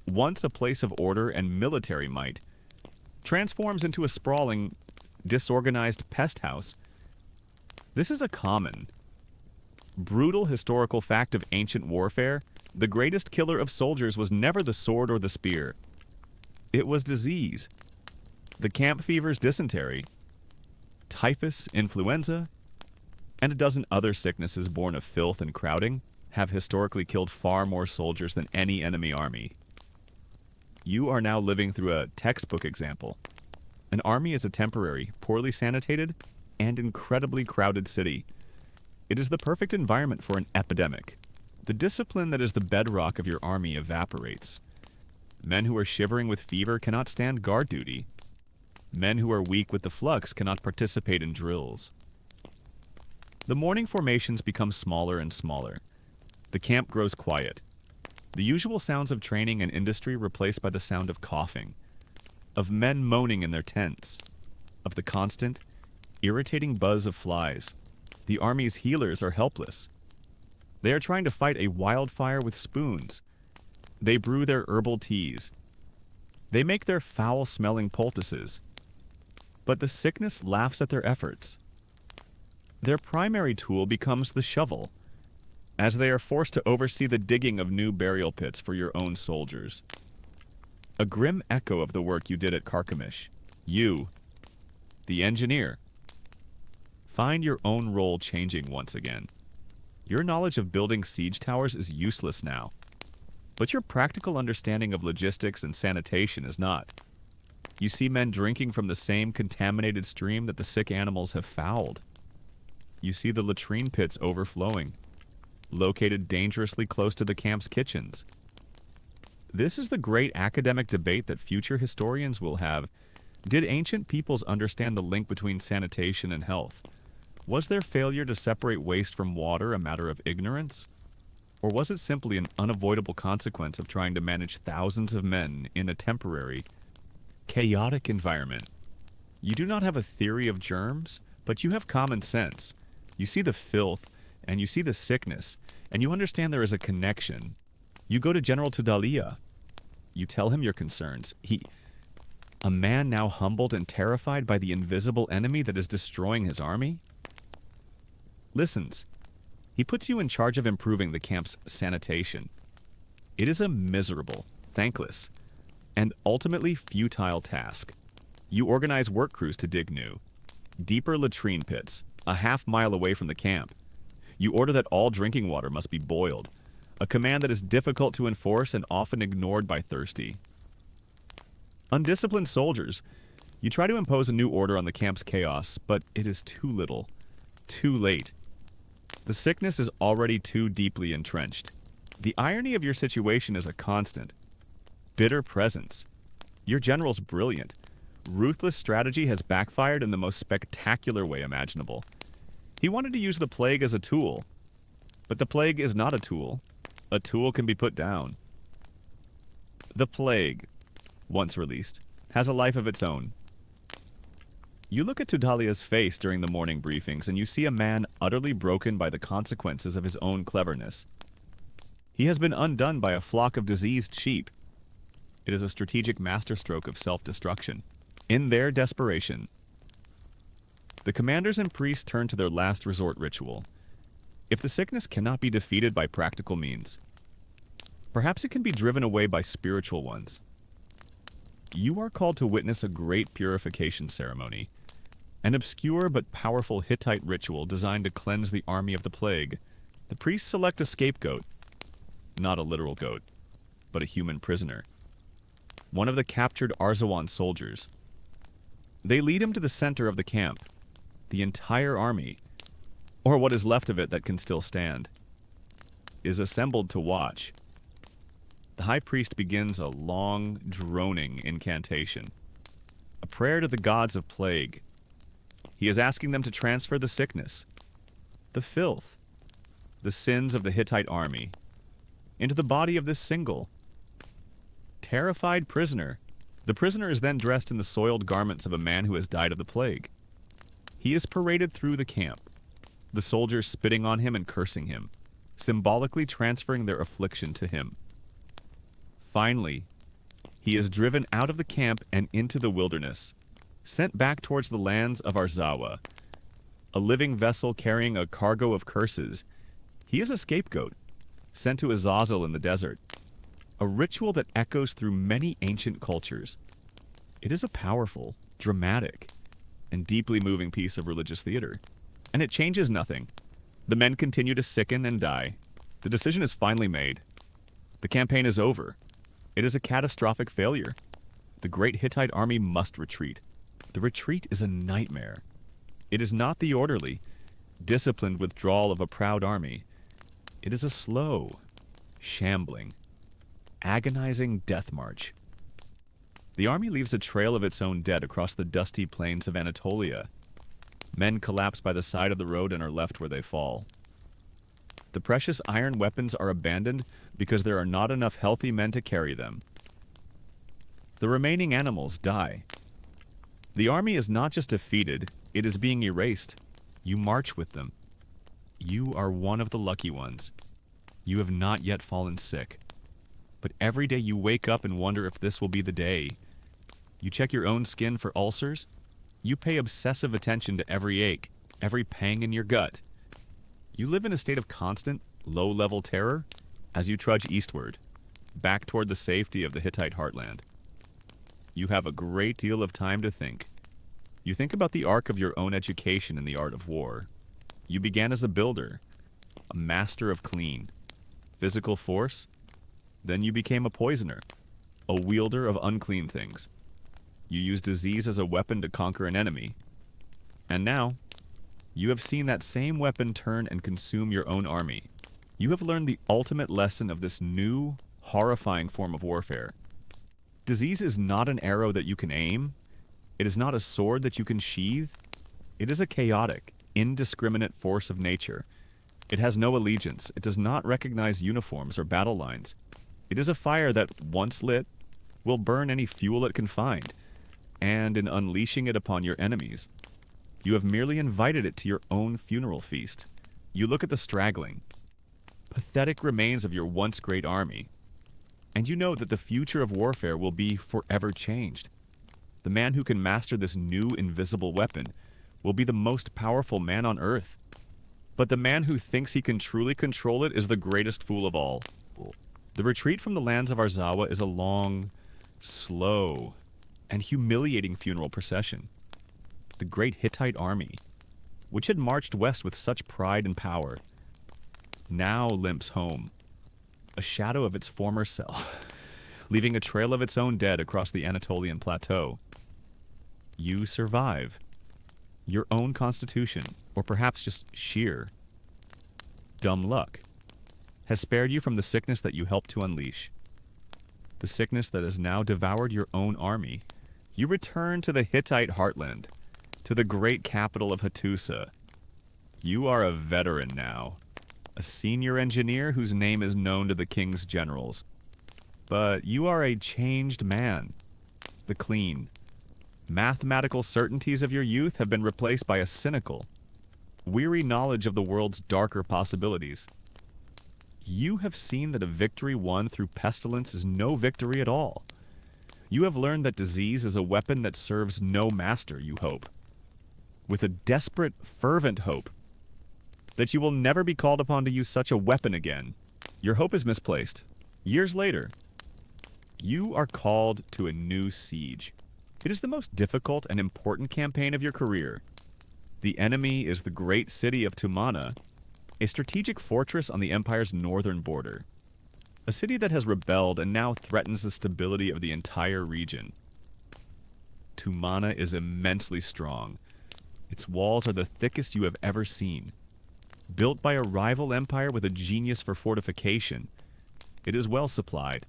Once a place of order and military might, transforms into a sprawling, disorganized pest house. This is a common, brutal historical fact of ancient warfare. The greatest killer of soldiers was never the sword or the spear. It was disease. The camp fevers, dysentery, typhus, influenza, and a dozen other sicknesses born of filth and crowding have historically killed far more soldiers than any enemy army. You are now living through a textbook example. An army is a temporary, poorly sanitated, and incredibly crowded city. It is the perfect environment for an epidemic. The discipline that is the bedrock of your army evaporates. Men who are shivering with fever cannot stand guard duty. Men who are weak with the flux cannot participate in drills. The morning formations become smaller and smaller. The camp grows quiet. The usual sounds of training and industry replaced by the sound of coughing, of men moaning in their tents, of the constant, irritating buzz of flies. The army's healers are helpless. They are trying to fight a wildfire with spoons. They brew their herbal teas. They make their foul-smelling poultices. But the sickness laughs at their efforts. Their primary tool becomes the shovel, as they are forced to oversee the digging of new burial pits for your own soldiers. A grim echo of the work you did at Carchemish. You, the engineer, find your own role changing once again. Your knowledge of building siege towers is useless now, but your practical understanding of logistics and sanitation is not. You see men drinking from the same contaminated stream that the sick animals have fouled. You see the latrine pits overflowing, located dangerously close to the camp's kitchens. This is the great academic debate that future historians will have. Did ancient peoples understand the link between sanitation and health? Was their failure to separate waste from water a matter of ignorance? Or was it simply an unavoidable consequence of trying to manage thousands of men in a temporary, chaotic environment? You do not have a theory of germs, but you have common sense. You see the filth, and you see the sickness, and you understand there is a connection. You go to General Tudalia. You tell him your concerns. A man now humbled and terrified by the invisible enemy that is destroying his army, listens. He puts you in charge of improving the camp's sanitation. It is a miserable, thankless, and ultimately futile task. You organize work crews to dig new, deeper latrine pits, a half-mile away from the camp. You order that all drinking water must be boiled, a command that is difficult to enforce and often ignored by thirsty, undisciplined soldiers. You try to impose a new order on the camp's chaos, but it is too little, too late. The sickness is already too deeply entrenched. The irony of your situation is a constant, bitter presence. Your general's brilliant. Ruthless strategy has backfired in the most spectacular way imaginable. He wanted to use the plague as a tool, but the plague is not a tool. A tool can be put down. The plague, once released, has a life of its own. You look at Tudalia's face during the morning briefings and you see a man utterly broken by the consequences of his own cleverness. He has been undone by a flock of diseased sheep. It is a strategic masterstroke of self-destruction. In their desperation, the commanders and priests turn to their last resort ritual. If the sickness cannot be defeated by practical means, perhaps it can be driven away by spiritual ones. You are called to witness a great purification ceremony, an obscure but powerful Hittite ritual designed to cleanse the army of the plague. The priests select a scapegoat, not a literal goat, but a human prisoner, one of the captured Arzawan soldiers. They lead him to the center of the camp. The entire army, or what is left of it that can still stand, is assembled to watch. The high priest begins a long, droning incantation, a prayer to the gods of plague. He is asking them to transfer the sickness, the filth, the sins of the Hittite army into the body of this single, terrified prisoner. The prisoner is then dressed in the soiled garments of a man who has died of the plague. He is paraded through the camp, the soldiers spitting on him and cursing him, symbolically transferring their affliction to him. Finally, he is driven out of the camp and into the wilderness, sent back towards the lands of Arzawa, a living vessel carrying a cargo of curses. He is a scapegoat, sent to Azazel in the desert, a ritual that echoes through many ancient cultures. It is a powerful, dramatic, and deeply moving piece of religious theater. And it changes nothing. The men continue to sicken and die. The decision is finally made. The campaign is over. It is a catastrophic failure. The great Hittite army must retreat. The retreat is a nightmare. It is not the orderly, disciplined withdrawal of a proud army. It is a slow, shambling, agonizing death march. The army leaves a trail of its own dead across the dusty plains of Anatolia. Men collapse by the side of the road and are left where they fall. The precious iron weapons are abandoned because there are not enough healthy men to carry them. The remaining animals die. The army is not just defeated, it is being erased. You march with them. You are one of the lucky ones. You have not yet fallen sick. But every day you wake up and wonder if this will be the day. You check your own skin for ulcers. You pay obsessive attention to every ache, every pang in your gut. You live in a state of constant, low-level terror as you trudge eastward, back toward the safety of the Hittite heartland. You have a great deal of time to think. You think about the arc of your own education in the art of war. You began as a builder, a master of clean, physical force. Then you became a poisoner, a wielder of unclean things. You used disease as a weapon to conquer an enemy. And now, you have seen that same weapon turn and consume your own army. You have learned the ultimate lesson of this new, horrifying form of warfare. Disease is not an arrow that you can aim. It is not a sword that you can sheath. It is a chaotic, indiscriminate force of nature. It has no allegiance. It does not recognize uniforms or battle lines. It is a fire that, once lit, will burn any fuel it can find, and in unleashing it upon your enemies, you have merely invited it to your own funeral feast. You look at the straggling, pathetic remains of your once great army, and you know that the future of warfare will be forever changed. The man who can master this new invisible weapon will be the most powerful man on earth. But the man who thinks he can truly control it is the greatest fool of all. The retreat from the lands of Arzawa is a long, slow, and humiliating funeral procession. The great Hittite army, which had marched west with such pride and power, now limps home, a shadow of its former self, leaving a trail of its own dead across the Anatolian plateau. You survive. Your own constitution, or perhaps just sheer dumb luck, has spared you from the sickness that you helped to unleash. The sickness that has now devoured your own army. You return to the Hittite heartland, to the great capital of Hattusa. You are a veteran now, a senior engineer whose name is known to the king's generals. But you are a changed man. The clean, Mathematical certainties of your youth have been replaced by a cynical, weary knowledge of the world's darker possibilities. You have seen that a victory won through pestilence is no victory at all. You have learned that disease is a weapon that serves no master, you hope. With a desperate, fervent hope that you will never be called upon to use such a weapon again. Your hope is misplaced. Years later, you are called to a new siege. It is the most difficult and important campaign of your career. The enemy is the great city of Tumana, a strategic fortress on the Empire's northern border. A city that has rebelled and now threatens the stability of the entire region. Tumana is immensely strong. Its walls are the thickest you have ever seen. Built by a rival empire with a genius for fortification, it is well supplied,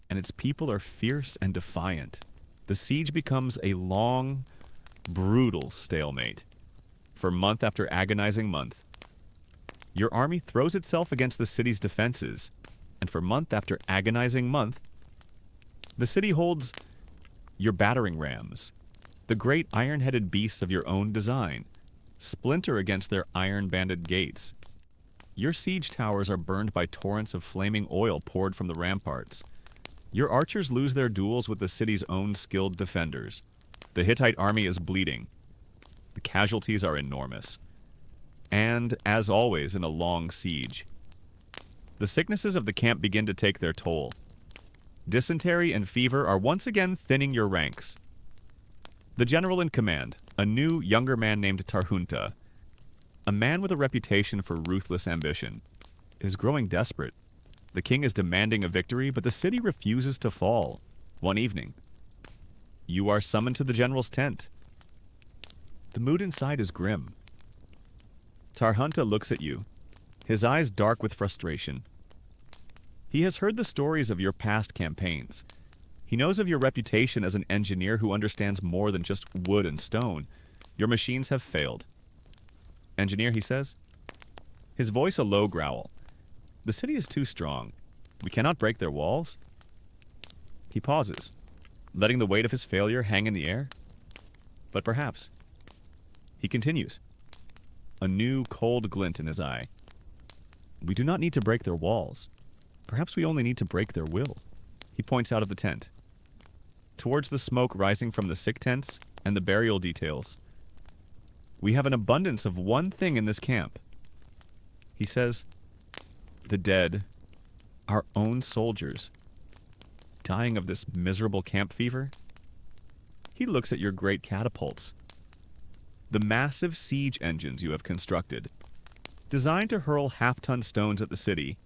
and its people are fierce and defiant. The siege becomes a long, brutal stalemate. For month after agonizing month, your army throws itself against the city's defenses, and for month after agonizing month, the city holds your battering rams, the great iron-headed beasts of your own design, splinter against their iron-banded gates. Your siege towers are burned by torrents of flaming oil poured from the ramparts. Your archers lose their duels with the city's own skilled defenders. The Hittite army is bleeding. The casualties are enormous. And, as always in a long siege, the sicknesses of the camp begin to take their toll. Dysentery and fever are once again thinning your ranks. The general in command, a new, younger man named Tarhunta, a man with a reputation for ruthless ambition, is growing desperate. The king is demanding a victory, but the city refuses to fall. One evening, you are summoned to the general's tent. The mood inside is grim. Tarhunta looks at you, his eyes dark with frustration. He has heard the stories of your past campaigns. He knows of your reputation as an engineer who understands more than just wood and stone. Your machines have failed. Engineer, he says. His voice a low growl. The city is too strong. We cannot break their walls. He pauses, letting the weight of his failure hang in the air. But perhaps. He continues, a new cold glint in his eye. We do not need to break their walls. Perhaps we only need to break their will. He points out of the tent, towards the smoke rising from the sick tents and the burial details. We have an abundance of one thing in this camp. He says, the dead, our own soldiers, dying of this miserable camp fever. He looks at your great catapults, the massive siege engines you have constructed, designed to hurl half-ton stones at the city.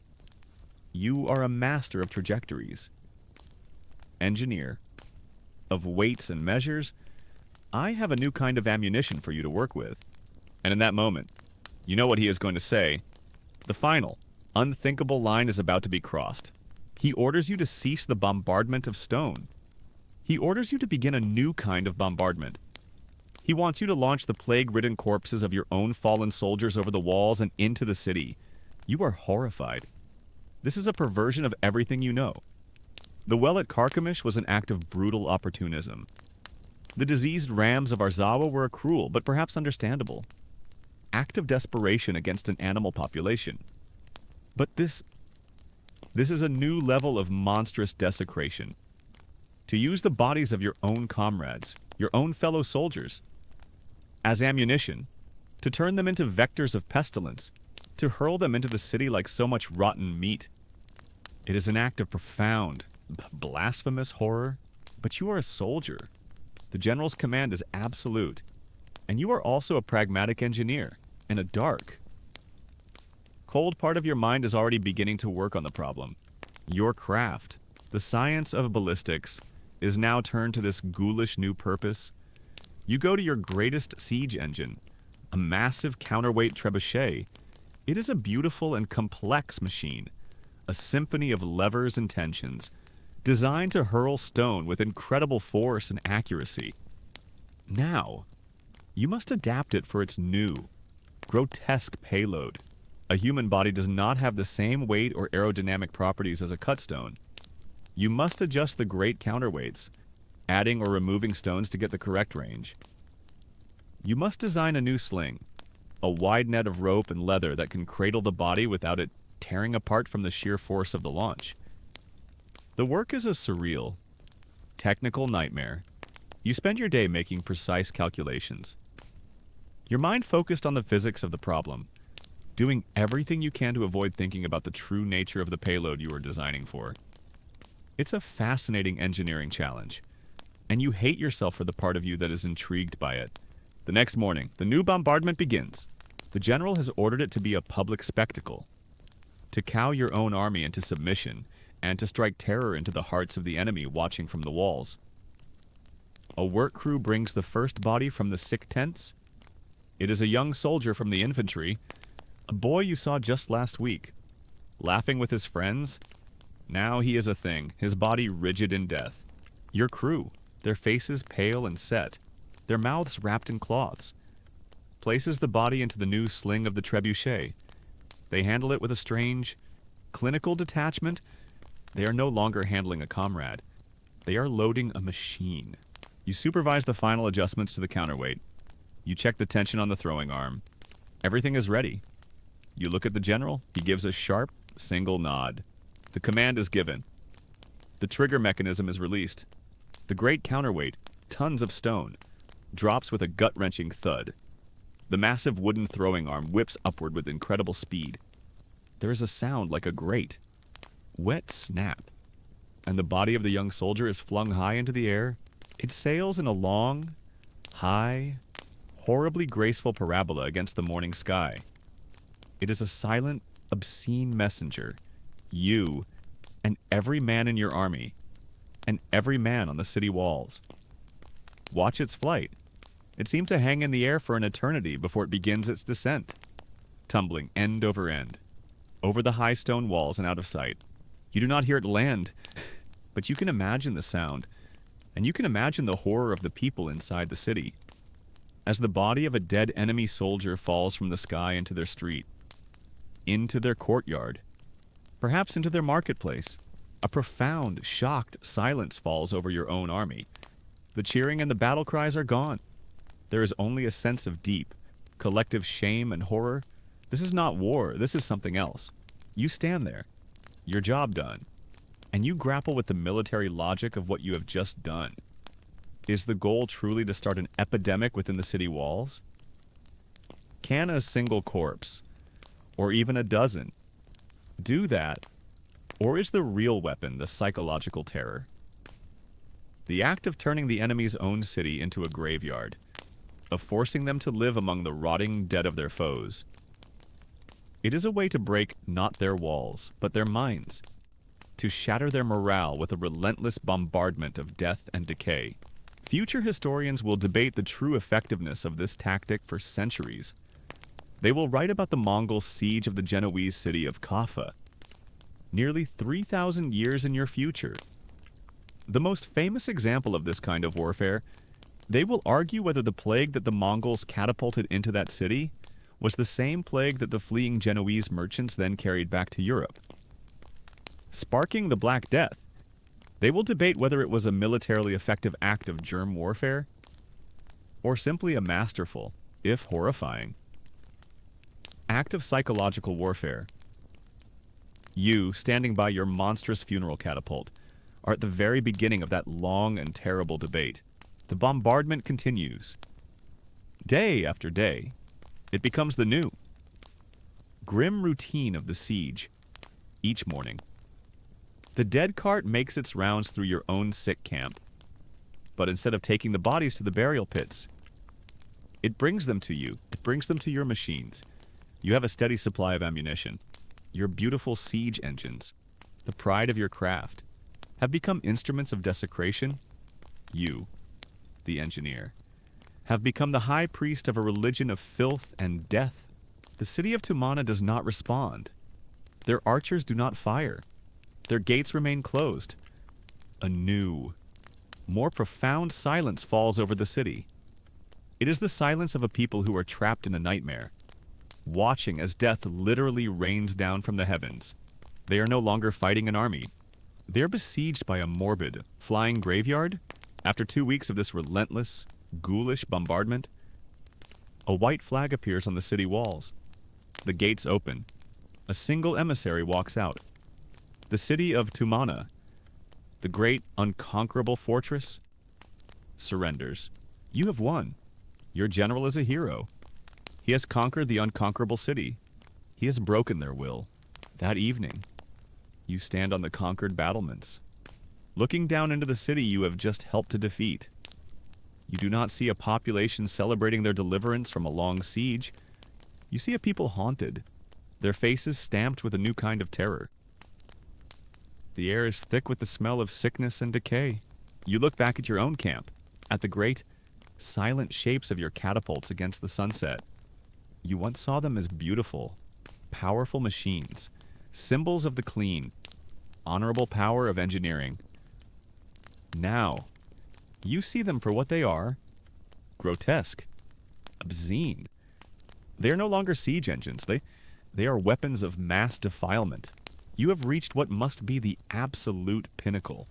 You are a master of trajectories. Engineer, of weights and measures, I have a new kind of ammunition for you to work with. And in that moment, you know what he is going to say. The final, unthinkable line is about to be crossed. He orders you to cease the bombardment of stone. He orders you to begin a new kind of bombardment. He wants you to launch the plague-ridden corpses of your own fallen soldiers over the walls and into the city. You are horrified. This is a perversion of everything you know. The well at Carchemish was an act of brutal opportunism. The diseased rams of Arzawa were a cruel, but perhaps understandable, act of desperation against an animal population. But this is a new level of monstrous desecration. To use the bodies of your own comrades, your own fellow soldiers, as ammunition, to turn them into vectors of pestilence, to hurl them into the city like so much rotten meat. It is an act of profound, blasphemous horror, but you are a soldier. The general's command is absolute, and you are also a pragmatic engineer, and a dark, cold part of your mind is already beginning to work on the problem. Your craft, the science of ballistics, is now turned to this ghoulish new purpose. You go to your greatest siege engine, a massive counterweight trebuchet. It is a beautiful and complex machine, a symphony of levers and tensions, designed to hurl stone with incredible force and accuracy. Now, you must adapt it for its new, grotesque payload. A human body does not have the same weight or aerodynamic properties as a cutstone. You must adjust the great counterweights, adding or removing stones to get the correct range. You must design a new sling, a wide net of rope and leather that can cradle the body without it tearing apart from the sheer force of the launch. The work is a surreal, technical nightmare. You spend your day making precise calculations. Your mind focused on the physics of the problem, doing everything you can to avoid thinking about the true nature of the payload you are designing for. It's a fascinating engineering challenge, and you hate yourself for the part of you that is intrigued by it. The next morning, the new bombardment begins. The general has ordered it to be a public spectacle, to cow your own army into submission, and to strike terror into the hearts of the enemy watching from the walls. A work crew brings the first body from the sick tents. It is a young soldier from the infantry, a boy you saw just last week, laughing with his friends. Now he is a thing, his body rigid in death. Your crew, their faces pale and set, their mouths wrapped in cloths, places the body into the new sling of the trebuchet. They handle it with a strange, clinical detachment. They are no longer handling a comrade. They are loading a machine. You supervise the final adjustments to the counterweight. You check the tension on the throwing arm. Everything is ready. You look at the general. He gives a sharp, single nod. The command is given. The trigger mechanism is released. The great counterweight, tons of stone, drops with a gut-wrenching thud. The massive wooden throwing arm whips upward with incredible speed. There is a sound like a grate. Wet snap. And the body of the young soldier is flung high into the air. It sails in a long, high, horribly graceful parabola against the morning sky. It is a silent, obscene messenger. You, and every man in your army, and every man on the city walls. Watch its flight. It seemed to hang in the air for an eternity before it begins its descent, tumbling end over end, over the high stone walls and out of sight. You do not hear it land, but you can imagine the sound, and you can imagine the horror of the people inside the city, as the body of a dead enemy soldier falls from the sky into their street, into their courtyard, perhaps into their marketplace. A profound, shocked silence falls over your own army. The cheering and the battle cries are gone. There is only a sense of deep, collective shame and horror. This is not war, this is something else. You stand there, your job done, and you grapple with the military logic of what you have just done. Is the goal truly to start an epidemic within the city walls? Can a single corpse, or even a dozen, do that? Or is the real weapon the psychological terror? The act of turning the enemy's own city into a graveyard, of forcing them to live among the rotting dead of their foes. It is a way to break not their walls, but their minds, to shatter their morale with a relentless bombardment of death and decay. Future historians will debate the true effectiveness of this tactic for centuries. They will write about the Mongol siege of the Genoese city of Kaffa, nearly 3,000 years in your future. The most famous example of this kind of warfare, they will argue whether the plague that the Mongols catapulted into that city was the same plague that the fleeing Genoese merchants then carried back to Europe. Sparking the Black Death, they will debate whether it was a militarily effective act of germ warfare, or simply a masterful, if horrifying, act of psychological warfare. You, standing by your monstrous funeral catapult, are at the very beginning of that long and terrible debate. The bombardment continues. Day after day, it becomes the new, grim routine of the siege. Each morning, the dead cart makes its rounds through your own sick camp. But instead of taking the bodies to the burial pits, it brings them to you. It brings them to your machines. You have a steady supply of ammunition. Your beautiful siege engines, the pride of your craft, have become instruments of desecration. You, the engineer, have become the high priest of a religion of filth and death. The city of Tumana does not respond. Their archers do not fire. Their gates remain closed. A new, more profound silence falls over the city. It is the silence of a people who are trapped in a nightmare, watching as death literally rains down from the heavens. They are no longer fighting an army. They are besieged by a morbid, flying graveyard, After 2 weeks of this relentless, ghoulish bombardment, a white flag appears on the city walls. The gates open. A single emissary walks out. The city of Tumana, the great unconquerable fortress, surrenders. You have won. Your general is a hero. He has conquered the unconquerable city. He has broken their will. That evening, you stand on the conquered battlements, looking down into the city you have just helped to defeat. You do not see a population celebrating their deliverance from a long siege. You see a people haunted, their faces stamped with a new kind of terror. The air is thick with the smell of sickness and decay. You look back at your own camp, at the great, silent shapes of your catapults against the sunset. You once saw them as beautiful, powerful machines, symbols of the clean, honorable power of engineering. Now, you see them for what they are: grotesque, obscene. They are no longer siege engines. They are weapons of mass defilement. You have reached what must be the absolute pinnacle,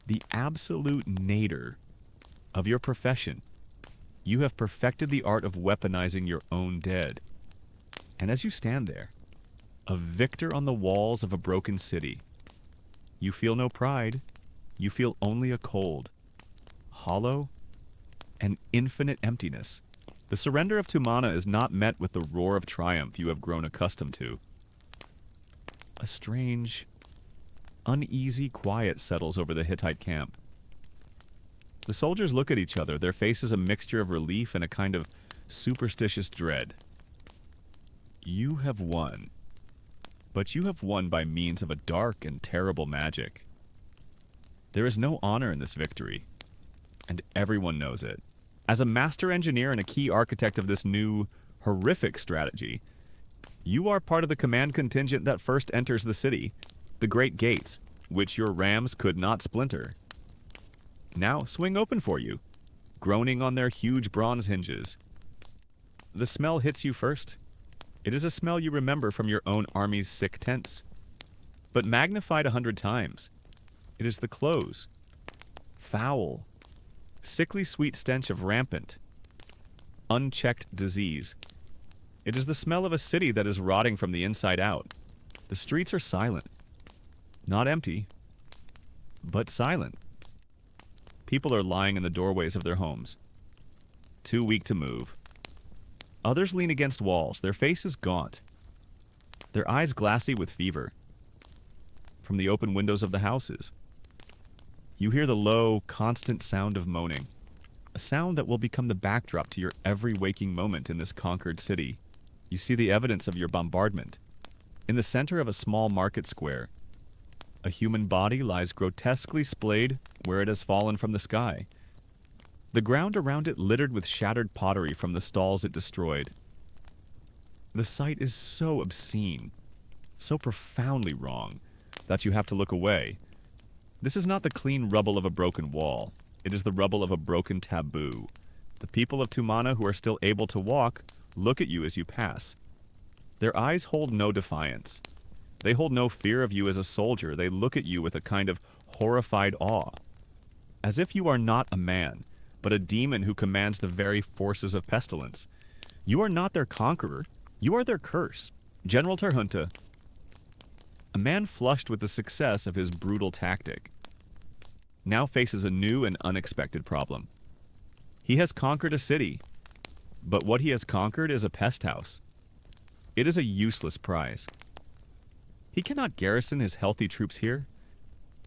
the absolute nadir of your profession. You have perfected the art of weaponizing your own dead. And as you stand there, a victor on the walls of a broken city, you feel no pride. You feel only a cold, hollow, and infinite emptiness. The surrender of Tumana is not met with the roar of triumph you have grown accustomed to. A strange, uneasy quiet settles over the Hittite camp. The soldiers look at each other, their faces a mixture of relief and a kind of superstitious dread. You have won, but you have won by means of a dark and terrible magic. There is no honor in this victory, and everyone knows it. As a master engineer and a key architect of this new, horrific strategy, you are part of the command contingent that first enters the city, the great gates, which your rams could not splinter. Now swing open for you, groaning on their huge bronze hinges. The smell hits you first. It is a smell you remember from your own army's sick tents, but magnified 100 times. It is the close, foul, sickly sweet stench of rampant, unchecked disease. It is the smell of a city that is rotting from the inside out. The streets are silent. Not empty, but silent. People are lying in the doorways of their homes, too weak to move. Others lean against walls, their faces gaunt, their eyes glassy with fever. From the open windows of the houses, you hear the low, constant sound of moaning, a sound that will become the backdrop to your every waking moment in this conquered city. You see the evidence of your bombardment. In the center of a small market square, a human body lies grotesquely splayed where it has fallen from the sky. The ground around it littered with shattered pottery from the stalls it destroyed. The sight is so obscene, so profoundly wrong, that you have to look away. This is not the clean rubble of a broken wall. It is the rubble of a broken taboo. The people of Tumana who are still able to walk look at you as you pass. Their eyes hold no defiance. They hold no fear of you as a soldier. They look at you with a kind of horrified awe, as if you are not a man, but a demon who commands the very forces of pestilence. You are not their conqueror. You are their curse. General Terhunta, a man flushed with the success of his brutal tactic, now faces a new and unexpected problem. He has conquered a city, but what he has conquered is a pest house. It is a useless prize. He cannot garrison his healthy troops here.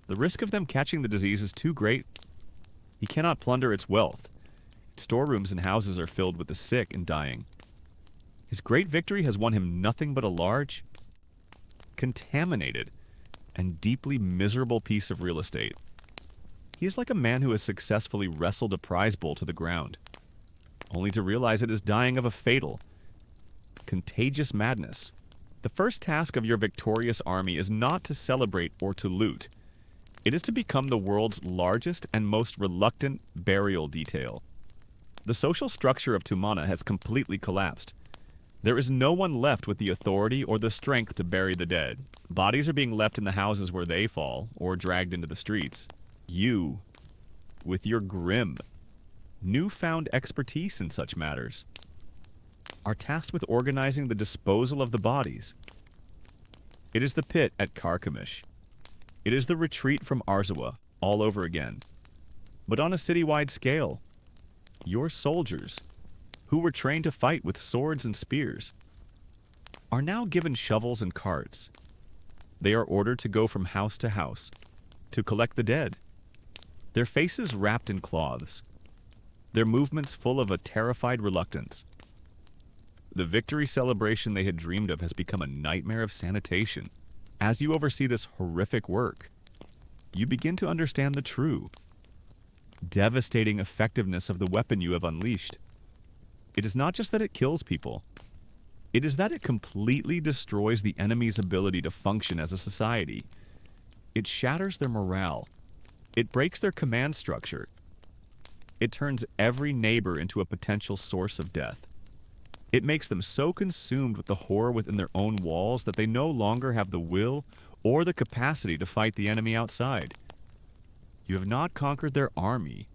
The risk of them catching the disease is too great. He cannot plunder its wealth. Its storerooms and houses are filled with the sick and dying. His great victory has won him nothing but a large, contaminated, and deeply miserable piece of real estate. He is like a man who has successfully wrestled a prize bull to the ground, only to realize it is dying of a fatal, contagious madness. The first task of your victorious army is not to celebrate or to loot. It is to become the world's largest and most reluctant burial detail. The social structure of Tumana has completely collapsed. There is no one left with the authority or the strength to bury the dead. Bodies are being left in the houses where they fall, or dragged into the streets. You with your grim, newfound expertise in such matters, are tasked with organizing the disposal of the bodies. It is the pit at Carchemish. It is the retreat from Arzawa all over again. But on a citywide scale, your soldiers, who were trained to fight with swords and spears, are now given shovels and carts. They are ordered to go from house to house to collect the dead, their faces wrapped in cloths, their movements full of a terrified reluctance. The victory celebration they had dreamed of has become a nightmare of sanitation. As you oversee this horrific work, you begin to understand the true, devastating effectiveness of the weapon you have unleashed. It is not just that it kills people. It is that it completely destroys the enemy's ability to function as a society. It shatters their morale. It breaks their command structure. It turns every neighbor into a potential source of death. It makes them so consumed with the horror within their own walls that they no longer have the will or the capacity to fight the enemy outside. You have not conquered their army.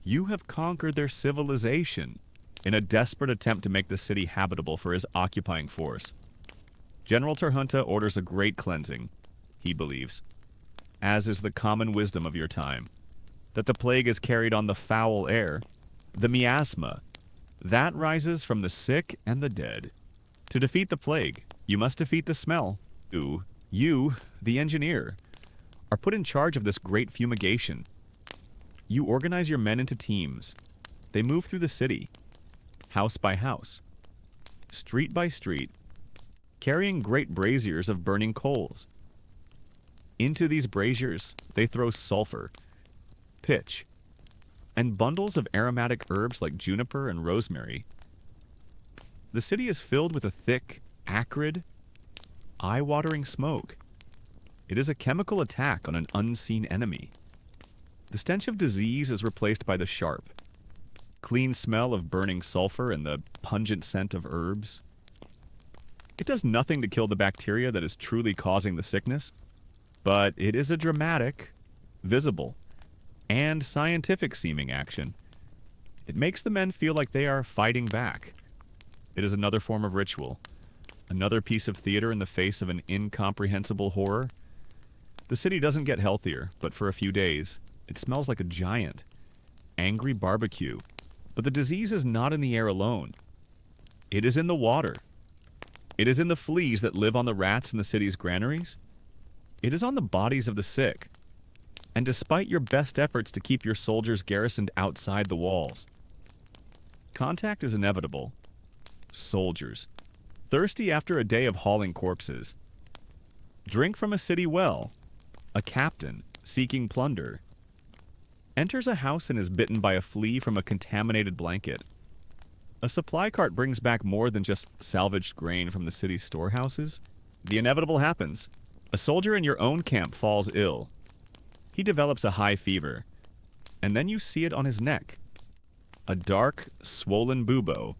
You have conquered their civilization in a desperate attempt to make the city habitable for his occupying force. General Terhunta orders a great cleansing, he believes, as is the common wisdom of your time, that the plague is carried on the foul air, the miasma, that rises from the sick and the dead. To defeat the plague, you must defeat the smell. You, the engineer, are put in charge of this great fumigation. You organize your men into teams. They move through the city, house by house, street by street, carrying great braziers of burning coals. Into these braziers, they throw sulfur, pitch, and bundles of aromatic herbs like juniper and rosemary. The city is filled with a thick, acrid, eye-watering smoke. It is a chemical attack on an unseen enemy. The stench of disease is replaced by the sharp, clean smell of burning sulfur and the pungent scent of herbs. It does nothing to kill the bacteria that is truly causing the sickness, but it is a dramatic, visible, and scientific-seeming action. It makes the men feel like they are fighting back. It is another form of ritual, another piece of theater in the face of an incomprehensible horror. The city doesn't get healthier, but for a few days, it smells like a giant, angry barbecue. But the disease is not in the air alone. It is in the water. It is in the fleas that live on the rats in the city's granaries. It is on the bodies of the sick. And despite your best efforts to keep your soldiers garrisoned outside the walls, contact is inevitable. Soldiers, thirsty after a day of hauling corpses, drink from a city well. A captain, seeking plunder, enters a house and is bitten by a flea from a contaminated blanket. A supply cart brings back more than just salvaged grain from the city's storehouses. The inevitable happens. A soldier in your own camp falls ill. He develops a high fever, and then you see it on his neck. A dark, swollen bubo,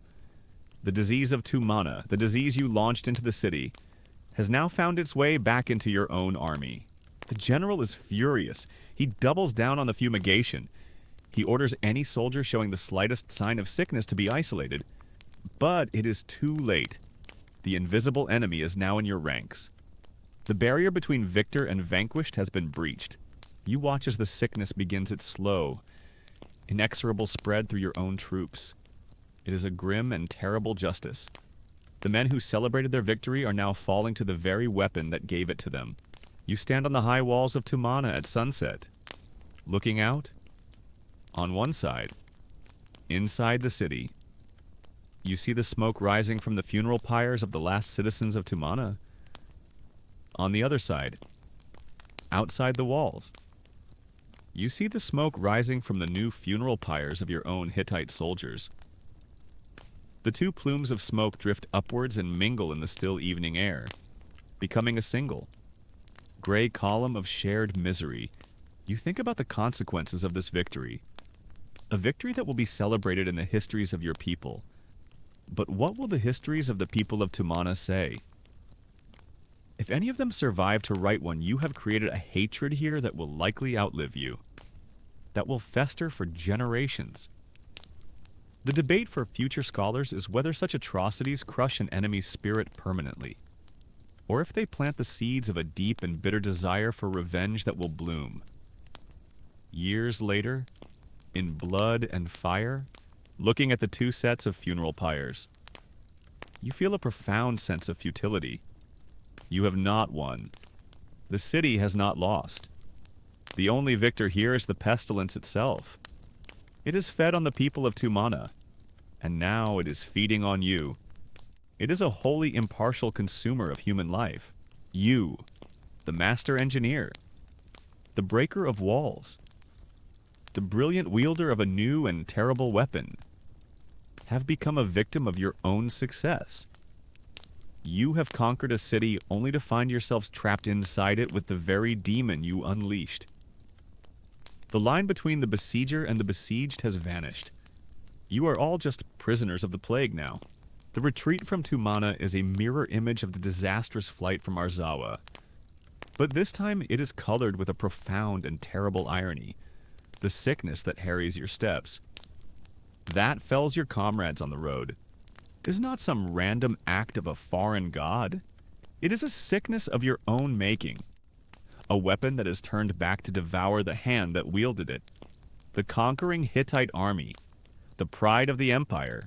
the disease of Tumana, the disease you launched into the city, has now found its way back into your own army. The general is furious. He doubles down on the fumigation. He orders any soldier showing the slightest sign of sickness to be isolated. But it is too late. The invisible enemy is now in your ranks. The barrier between victor and vanquished has been breached. You watch as the sickness begins its slow, inexorable spread through your own troops. It is a grim and terrible justice. The men who celebrated their victory are now falling to the very weapon that gave it to them. You stand on the high walls of Tumana at sunset, looking out. On one side, inside the city, you see the smoke rising from the funeral pyres of the last citizens of Tumana. On the other side, outside the walls, you see the smoke rising from the new funeral pyres of your own Hittite soldiers. The two plumes of smoke drift upwards and mingle in the still evening air, becoming a single, gray column of shared misery. You think about the consequences of this victory. A victory that will be celebrated in the histories of your people. But what will the histories of the people of Tumana say? If any of them survive to write one, you have created a hatred here that will likely outlive you. that will fester for generations. The debate for future scholars is whether such atrocities crush an enemy's spirit permanently, or if they plant the seeds of a deep and bitter desire for revenge that will bloom. Years later, in blood and fire, looking at the two sets of funeral pyres, you feel a profound sense of futility. You have not won. The city has not lost. The only victor here is the pestilence itself. It is fed on the people of Tumana, and now it is feeding on you. It is a wholly impartial consumer of human life. You, the master engineer, the breaker of walls, the brilliant wielder of a new and terrible weapon, have become a victim of your own success. You have conquered a city only to find yourselves trapped inside it with the very demon you unleashed. The line between the besieger and the besieged has vanished. You are all just prisoners of the plague now. The retreat from Tumana is a mirror image of the disastrous flight from Arzawa. But this time it is colored with a profound and terrible irony, the sickness that harries your steps. That fells your comrades on the road is not some random act of a foreign god. It is a sickness of your own making. A weapon that is turned back to devour the hand that wielded it. The conquering Hittite army, the pride of the empire,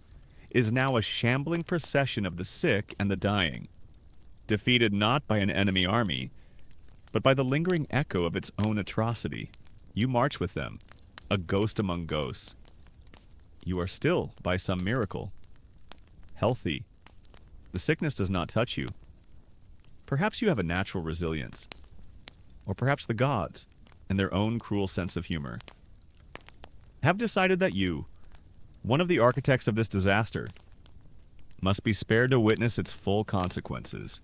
is now a shambling procession of the sick and the dying, defeated not by an enemy army, but by the lingering echo of its own atrocity. You march with them, a ghost among ghosts. You are still, by some miracle, healthy. The sickness does not touch you. Perhaps you have a natural resilience, or perhaps the gods, in their own cruel sense of humor, have decided that you, one of the architects of this disaster, must be spared to witness its full consequences.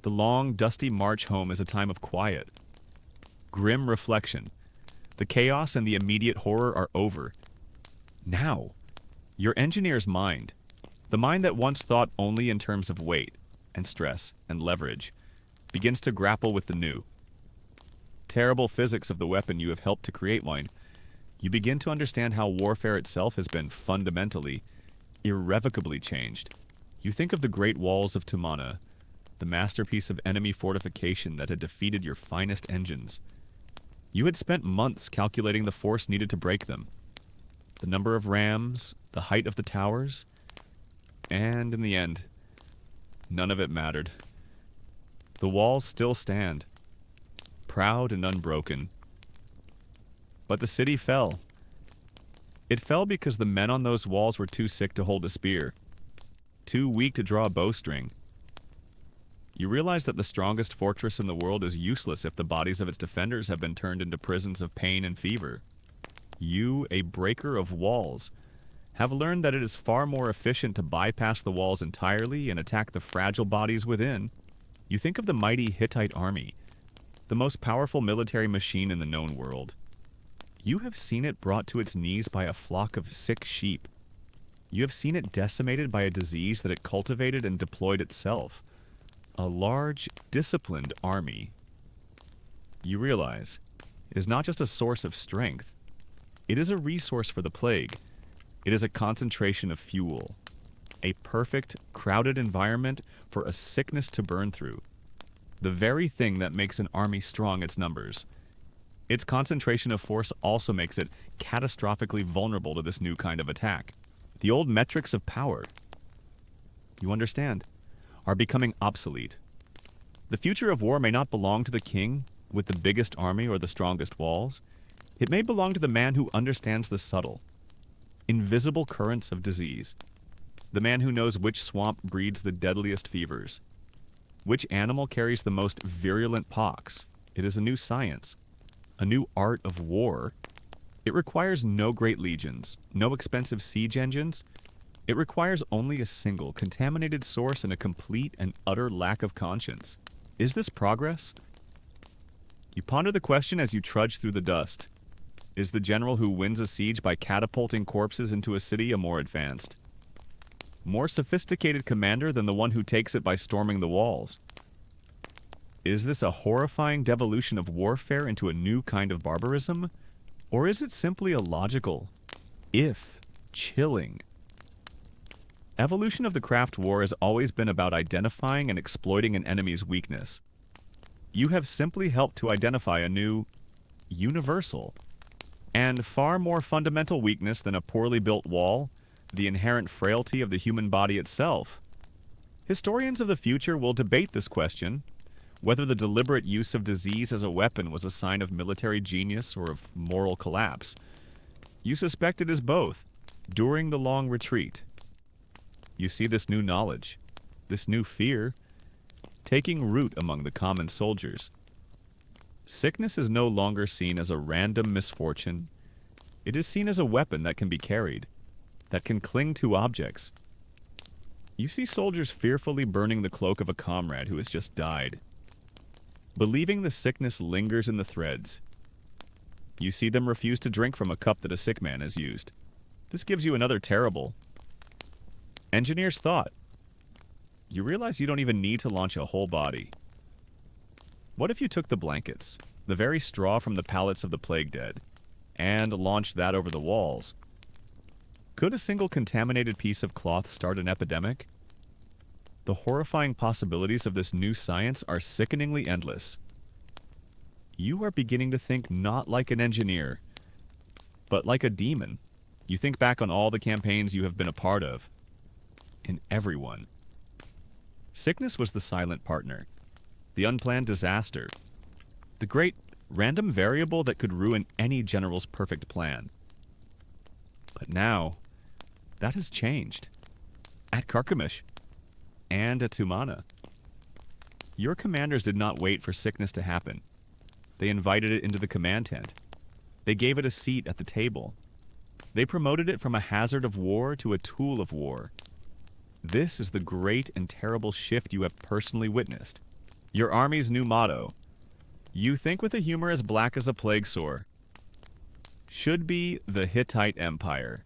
The long, dusty march home is a time of quiet, grim reflection. The chaos and the immediate horror are over. Now, your engineer's mind, the mind that once thought only in terms of weight and stress and leverage, begins to grapple with the new. Terrible physics of the weapon you have helped to create, Wine. You begin to understand how warfare itself has been fundamentally, irrevocably changed. You think of the great walls of Tumana, the masterpiece of enemy fortification that had defeated your finest engines. You had spent months calculating the force needed to break them, the number of rams, the height of the towers, and in the end, none of it mattered. The walls still stand, proud and unbroken. But the city fell. It fell because the men on those walls were too sick to hold a spear, too weak to draw a bowstring. You realize that the strongest fortress in the world is useless if the bodies of its defenders have been turned into prisons of pain and fever. You, a breaker of walls, have learned that it is far more efficient to bypass the walls entirely and attack the fragile bodies within. You think of the mighty Hittite army, the most powerful military machine in the known world. You have seen it brought to its knees by a flock of sick sheep. You have seen it decimated by a disease that it cultivated and deployed itself. A large, disciplined army. You realize it is not just a source of strength. It is a resource for the plague. It is a concentration of fuel. A perfect, crowded environment for a sickness to burn through. The very thing that makes an army strong its numbers. Its concentration of force also makes it catastrophically vulnerable to this new kind of attack. The old metrics of power, you understand, are becoming obsolete. The future of war may not belong to the king with the biggest army or the strongest walls. It may belong to the man who understands the subtle, invisible currents of disease. The man who knows which swamp breeds the deadliest fevers. Which animal carries the most virulent pox. It is a new science, a new art of war. It requires no great legions, no expensive siege engines. It requires only a single, contaminated source and a complete and utter lack of conscience. Is this progress? You ponder the question as you trudge through the dust. Is the general who wins a siege by catapulting corpses into a city a more advanced, more sophisticated commander than the one who takes it by storming the walls? Is this a horrifying devolution of warfare into a new kind of barbarism? Or is it simply a logical, if chilling? Evolution of the craft war has always been about identifying and exploiting an enemy's weakness. You have simply helped to identify a new, universal, and far more fundamental weakness than a poorly built wall, the inherent frailty of the human body itself. Historians of the future will debate this question, whether the deliberate use of disease as a weapon was a sign of military genius or of moral collapse. You suspect it is both. During the long retreat, you see this new knowledge, this new fear, taking root among the common soldiers. Sickness is no longer seen as a random misfortune. It is seen as a weapon that can be carried, that can cling to objects. You see soldiers fearfully burning the cloak of a comrade who has just died, believing the sickness lingers in the threads. You see them refuse to drink from a cup that a sick man has used. This gives you another terrible. Engineers thought. You realize you don't even need to launch a whole body. What if you took the blankets, the very straw from the pallets of the plague dead, and launched that over the walls? Could a single contaminated piece of cloth start an epidemic? The horrifying possibilities of this new science are sickeningly endless. You are beginning to think not like an engineer, but like a demon. You think back on all the campaigns you have been a part of, and everyone. Sickness was the silent partner, the unplanned disaster, the great random variable that could ruin any general's perfect plan. But now, that has changed. At Carchemish, and at Tumana. Your commanders did not wait for sickness to happen. They invited it into the command tent. They gave it a seat at the table. They promoted it from a hazard of war to a tool of war. This is the great and terrible shift you have personally witnessed. Your army's new motto, you think with a humor as black as a plague sore, should be the Hittite Empire.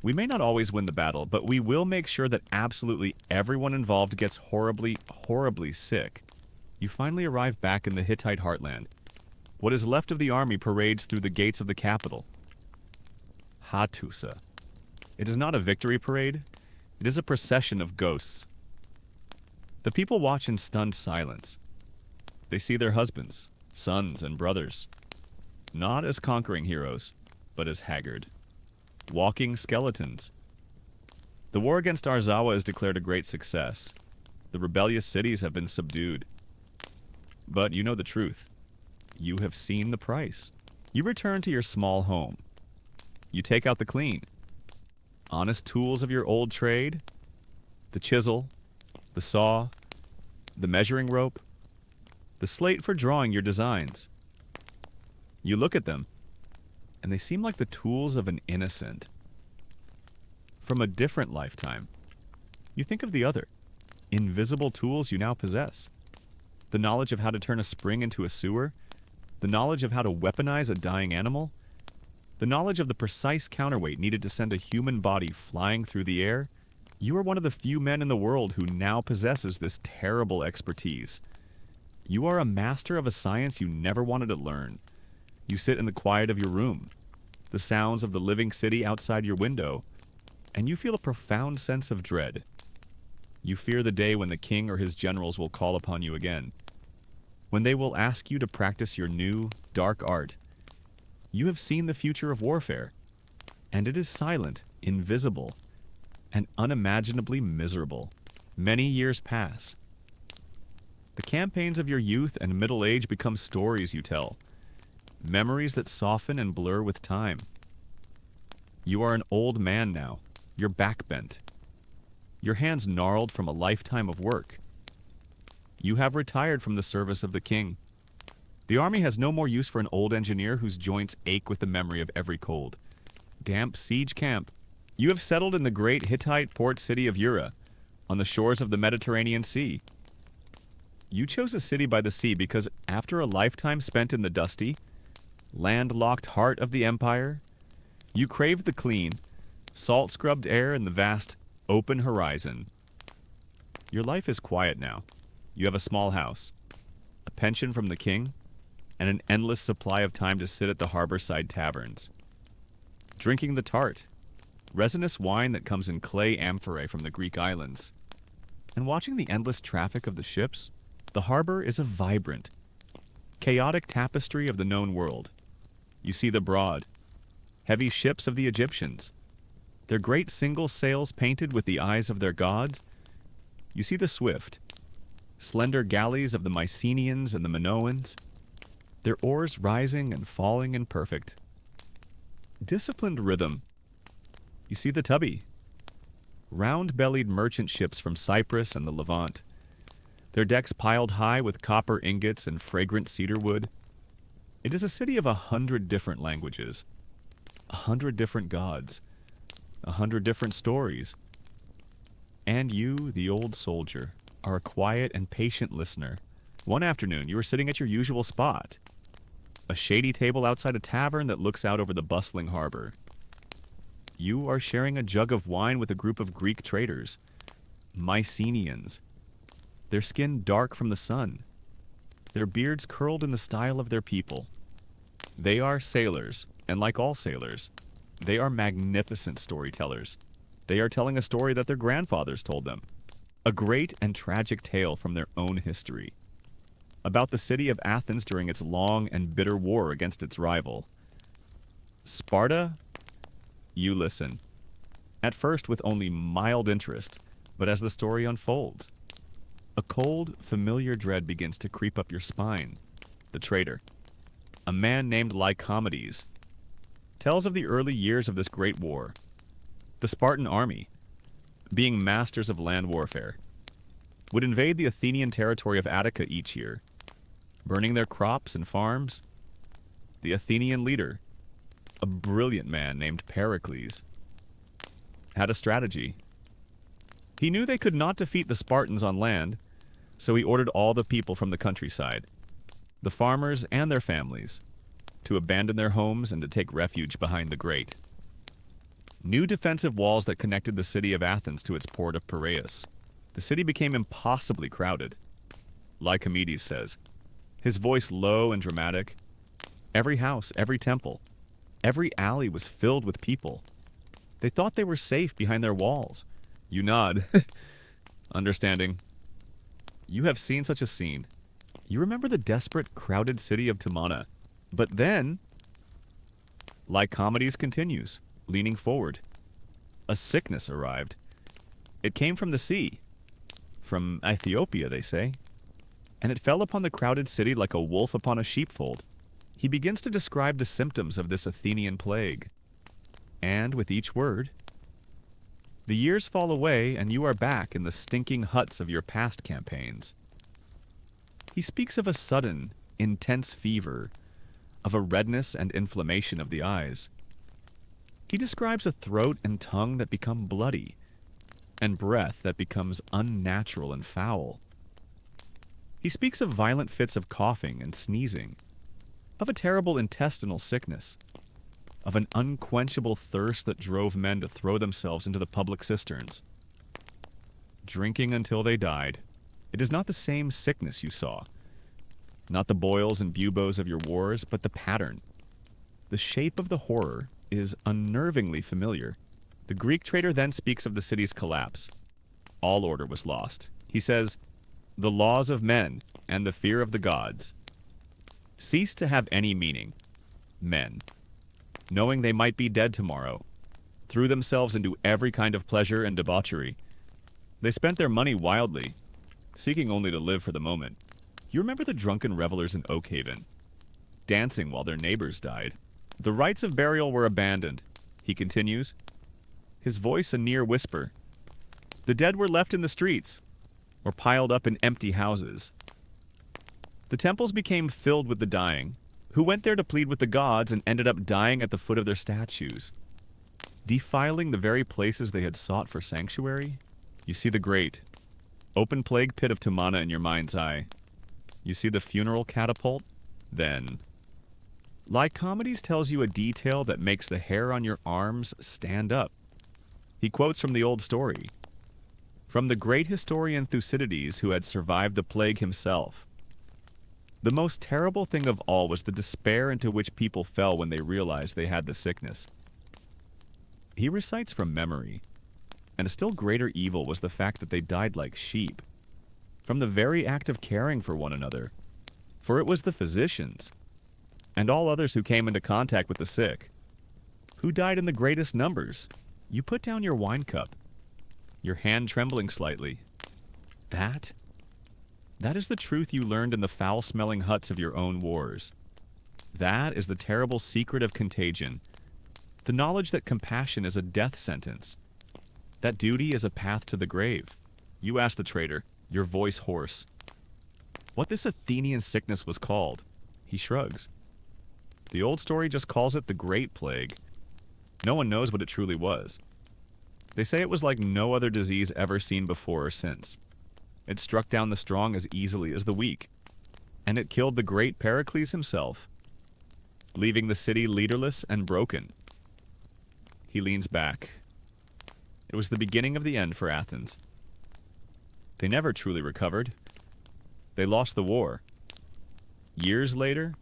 We may not always win the battle, but we will make sure that absolutely everyone involved gets horribly, horribly sick. You finally arrive back in the Hittite heartland. What is left of the army parades through the gates of the capital. Hattusa. It is not a victory parade. It is a procession of ghosts. The people watch in stunned silence. They see their husbands, sons, and brothers, not as conquering heroes, but as haggard, walking skeletons. The war against Arzawa is declared a great success. The rebellious cities have been subdued. But you know the truth. You have seen the price. You return to your small home. You take out the clean. Honest tools of your old trade. The chisel, the saw, the measuring rope, the slate for drawing your designs. You look at them, and they seem like the tools of an innocent. From a different lifetime, you think of the other, invisible tools you now possess. The knowledge of how to turn a spring into a sewer, the knowledge of how to weaponize a dying animal, the knowledge of the precise counterweight needed to send a human body flying through the air. You are one of the few men in the world who now possesses this terrible expertise. You are a master of a science you never wanted to learn. You sit in the quiet of your room, the sounds of the living city outside your window, and you feel a profound sense of dread. You fear the day when the king or his generals will call upon you again, when they will ask you to practice your new, dark art. You have seen the future of warfare, and it is silent, invisible, and unimaginably miserable. Many years pass. The campaigns of your youth and middle age become stories you tell, memories that soften and blur with time. You are an old man now, your back bent, your hands gnarled from a lifetime of work. You have retired from the service of the king. The army has no more use for an old engineer whose joints ache with the memory of every cold, damp siege camp. You have settled in the great Hittite port city of Ura, on the shores of the Mediterranean Sea. You chose a city by the sea because after a lifetime spent in the dusty, landlocked heart of the empire, you craved the clean, salt-scrubbed air and the vast, open horizon. Your life is quiet now. You have a small house, a pension from the king, and an endless supply of time to sit at the harborside taverns, drinking the tart, resinous wine that comes in clay amphorae from the Greek islands, and watching the endless traffic of the ships. The harbor is a vibrant, chaotic tapestry of the known world. You see the broad, heavy ships of the Egyptians, their great single sails painted with the eyes of their gods. You see the swift, slender galleys of the Mycenaeans and the Minoans, their oars rising and falling in perfect, disciplined rhythm. You see the tubby, round-bellied merchant ships from Cyprus and the Levant, their decks piled high with copper ingots and fragrant cedar wood. It is a city of 100 different languages, 100 different gods, 100 different stories. And you, the old soldier, are a quiet and patient listener. One afternoon, you were sitting at your usual spot, a shady table outside a tavern that looks out over the bustling harbor. You are sharing a jug of wine with a group of Greek traders, Mycenaeans, their skin dark from the sun, their beards curled in the style of their people. They are sailors, and like all sailors, they are magnificent storytellers. They are telling a story that their grandfathers told them, a great and tragic tale from their own history, about the city of Athens during its long and bitter war against its rival, Sparta. You listen, at first with only mild interest, but as the story unfolds, a cold, familiar dread begins to creep up your spine. The traitor, a man named Lycomedes, tells of the early years of this great war. The Spartan army, being masters of land warfare, would invade the Athenian territory of Attica each year, burning their crops and farms. The Athenian leader, a brilliant man named Pericles, had a strategy. He knew they could not defeat the Spartans on land, so he ordered all the people from the countryside, the farmers and their families, to abandon their homes and to take refuge behind the grate. New defensive walls that connected the city of Athens to its port of Piraeus. The city became impossibly crowded. Lycomedes says, his voice low and dramatic. Every house, every temple, every alley was filled with people. They thought they were safe behind their walls. You nod, understanding. You have seen such a scene. You remember the desperate, crowded city of Timana. But then, Lycomedes continues, leaning forward. A sickness arrived. It came from the sea, from Ethiopia, they say, and it fell upon the crowded city like a wolf upon a sheepfold. He begins to describe the symptoms of this Athenian plague. And with each word, the years fall away and you are back in the stinking huts of your past campaigns. He speaks of a sudden, intense fever, of a redness and inflammation of the eyes. He describes a throat and tongue that become bloody, and breath that becomes unnatural and foul. He speaks of violent fits of coughing and sneezing, of a terrible intestinal sickness, of an unquenchable thirst that drove men to throw themselves into the public cisterns, drinking until they died. It is not the same sickness you saw, not the boils and buboes of your wars, but the pattern. The shape of the horror is unnervingly familiar. The Greek trader then speaks of the city's collapse. All order was lost. He says, the laws of men and the fear of the gods ceased to have any meaning. Men, knowing they might be dead tomorrow, threw themselves into every kind of pleasure and debauchery. They spent their money wildly, seeking only to live for the moment. You remember the drunken revelers in Oakhaven, dancing while their neighbors died. The rites of burial were abandoned, he continues, his voice a near whisper. The dead were left in the streets, or piled up in empty houses. The temples became filled with the dying, who went there to plead with the gods and ended up dying at the foot of their statues, defiling the very places they had sought for sanctuary. You see the great, open plague pit of Timana in your mind's eye. You see the funeral catapult? Then, Lycomedes tells you a detail that makes the hair on your arms stand up. He quotes from the old story, from the great historian Thucydides who had survived the plague himself. The most terrible thing of all was the despair into which people fell when they realized they had the sickness. He recites from memory, and a still greater evil was the fact that they died like sheep, from the very act of caring for one another. For it was the physicians, and all others who came into contact with the sick, who died in the greatest numbers. You put down your wine cup, your hand trembling slightly. That is the truth you learned in the foul-smelling huts of your own wars. That is the terrible secret of contagion, the knowledge that compassion is a death sentence, that duty is a path to the grave. You ask the traitor, your voice hoarse, what this Athenian sickness was called. He shrugs. The old story just calls it the Great Plague. No one knows what it truly was. They say it was like no other disease ever seen before or since. It struck down the strong as easily as the weak, and it killed the great Pericles himself, leaving the city leaderless and broken. He leans back. It was the beginning of the end for Athens. They never truly recovered. They lost the war. Years later,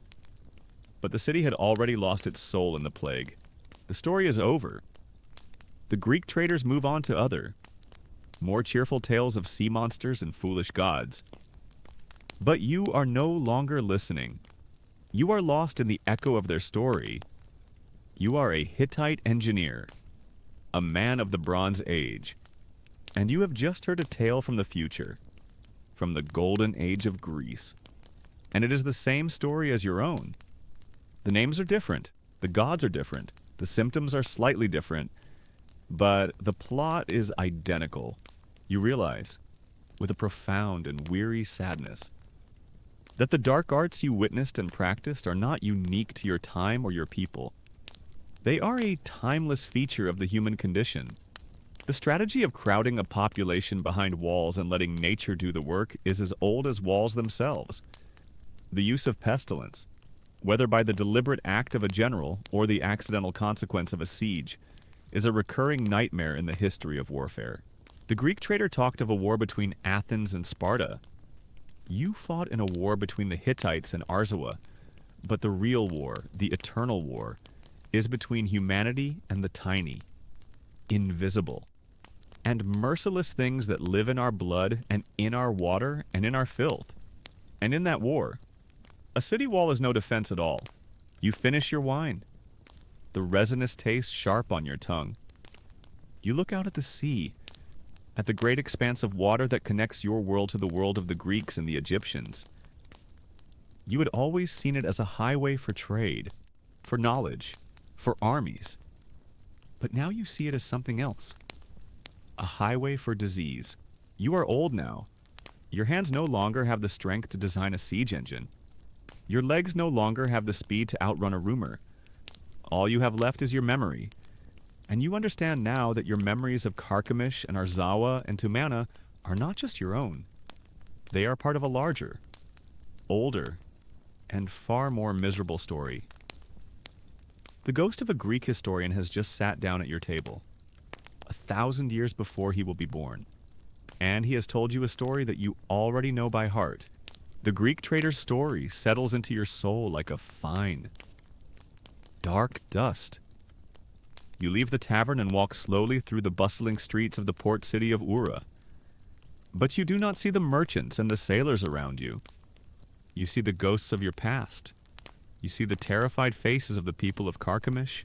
but the city had already lost its soul in the plague. The story is over. The Greek traders move on to other, more cheerful tales of sea monsters and foolish gods. But you are no longer listening. You are lost in the echo of their story. You are a Hittite engineer, a man of the Bronze Age, and you have just heard a tale from the future, from the Golden Age of Greece. And it is the same story as your own. The names are different, the gods are different, the symptoms are slightly different, but the plot is identical. You realize, with a profound and weary sadness, that the dark arts you witnessed and practiced are not unique to your time or your people. They are a timeless feature of the human condition. The strategy of crowding a population behind walls and letting nature do the work is as old as walls themselves. The use of pestilence, whether by the deliberate act of a general or the accidental consequence of a siege, is a recurring nightmare in the history of warfare. The Greek trader talked of a war between Athens and Sparta. You fought in a war between the Hittites and Arzawa, but the real war, the eternal war, is between humanity and the tiny, invisible, and merciless things that live in our blood and in our water and in our filth. And in that war, a city wall is no defense at all. You finish your wine, the resinous taste sharp on your tongue. You look out at the sea, at the great expanse of water that connects your world to the world of the Greeks and the Egyptians. You had always seen it as a highway for trade, for knowledge, for armies. But now you see it as something else. A highway for disease. You are old now. Your hands no longer have the strength to design a siege engine. Your legs no longer have the speed to outrun a rumor. All you have left is your memory. And you understand now that your memories of Carchemish and Arzawa and Tumana are not just your own. They are part of a larger, older, and far more miserable story. The ghost of a Greek historian has just sat down at your table, 1,000 years before he will be born, and he has told you a story that you already know by heart. The Greek trader's story settles into your soul like a fine, dark dust. You leave the tavern and walk slowly through the bustling streets of the port city of Ura. But you do not see the merchants and the sailors around you. You see the ghosts of your past. You see the terrified faces of the people of Carchemish.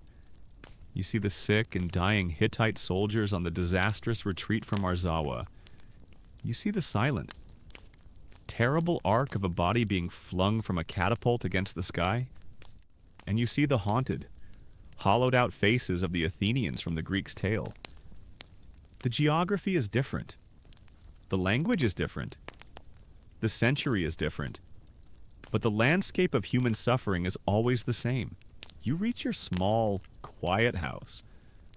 You see the sick and dying Hittite soldiers on the disastrous retreat from Arzawa. You see the silent, terrible arc of a body being flung from a catapult against the sky. And you see the haunted, hollowed-out faces of the Athenians from the Greek's tale. The geography is different. The language is different. The century is different. But the landscape of human suffering is always the same. You reach your small, quiet house.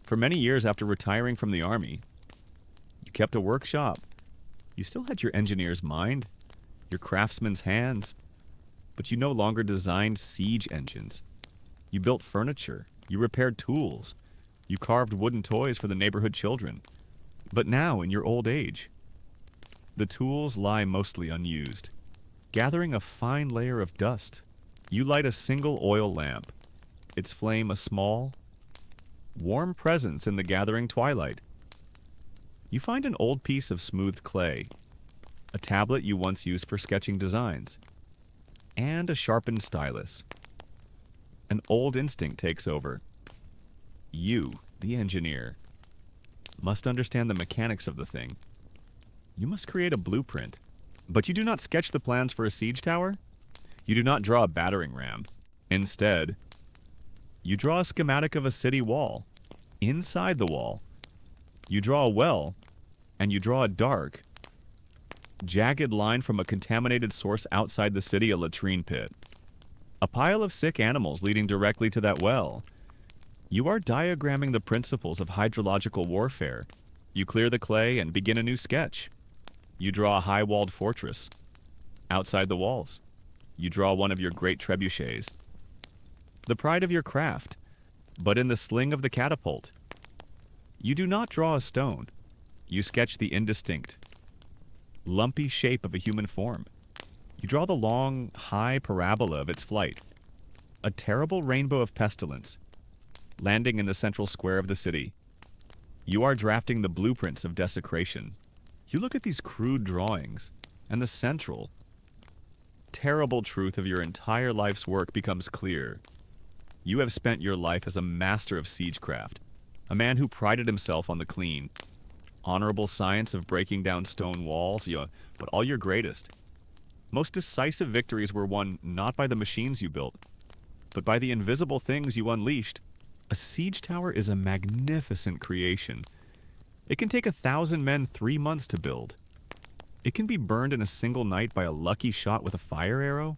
For many years after retiring from the army, you kept a workshop. You still had your engineer's mind, your craftsman's hands, but you no longer designed siege engines. You built furniture. You repaired tools. You carved wooden toys for the neighborhood children. But now, in your old age, the tools lie mostly unused, gathering a fine layer of dust. You light a single oil lamp, its flame a small, warm presence in the gathering twilight. You find an old piece of smoothed clay, a tablet you once used for sketching designs, and a sharpened stylus. An old instinct takes over. You, the engineer, must understand the mechanics of the thing. You must create a blueprint. But you do not sketch the plans for a siege tower. You do not draw a battering ram. Instead, you draw a schematic of a city wall. Inside the wall, you draw a well, and you draw a dark, jagged line from a contaminated source outside the city, a latrine pit. A pile of sick animals leading directly to that well. You are diagramming the principles of hydrological warfare. You clear the clay and begin a new sketch. You draw a high-walled fortress. Outside the walls, you draw one of your great trebuchets. The pride of your craft, but in the sling of the catapult. You do not draw a stone. You sketch the indistinct, lumpy shape of a human form. You draw the long, high parabola of its flight. A terrible rainbow of pestilence, landing in the central square of the city. You are drafting the blueprints of desecration. You look at these crude drawings, and the central, terrible truth of your entire life's work becomes clear. You have spent your life as a master of siegecraft, a man who prided himself on the clean, honorable science of breaking down stone walls, but all your greatest, most decisive victories were won not by the machines you built, but by the invisible things you unleashed. A siege tower is a magnificent creation. It can take 1,000 men 3 months to build. It can be burned in a single night by a lucky shot with a fire arrow.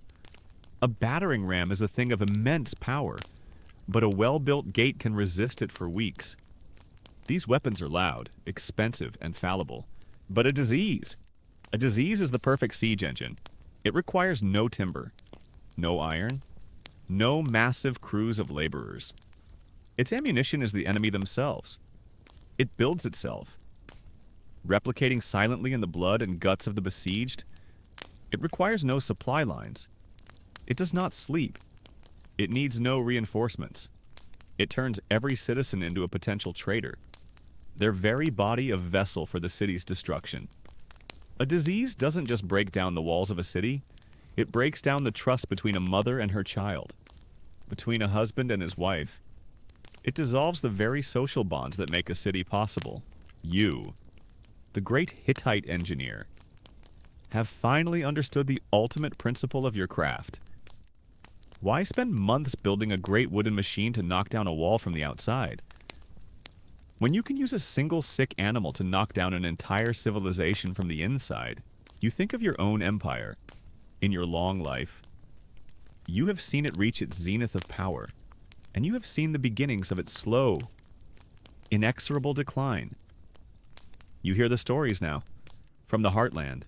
A battering ram is a thing of immense power, but a well-built gate can resist it for weeks. These weapons are loud, expensive, and fallible. But a disease is the perfect siege engine. It requires no timber, no iron, no massive crews of laborers. Its ammunition is the enemy themselves. It builds itself, replicating silently in the blood and guts of the besieged. It requires no supply lines. It does not sleep. It needs no reinforcements. It turns every citizen into a potential traitor, their very body a vessel for the city's destruction. A disease doesn't just break down the walls of a city, it breaks down the trust between a mother and her child, between a husband and his wife. It dissolves the very social bonds that make a city possible. You, the great Hittite engineer, have finally understood the ultimate principle of your craft. Why spend months building a great wooden machine to knock down a wall from the outside, when you can use a single sick animal to knock down an entire civilization from the inside? You think of your own empire. In your long life, you have seen it reach its zenith of power, and you have seen the beginnings of its slow, inexorable decline. You hear the stories now, from the heartland.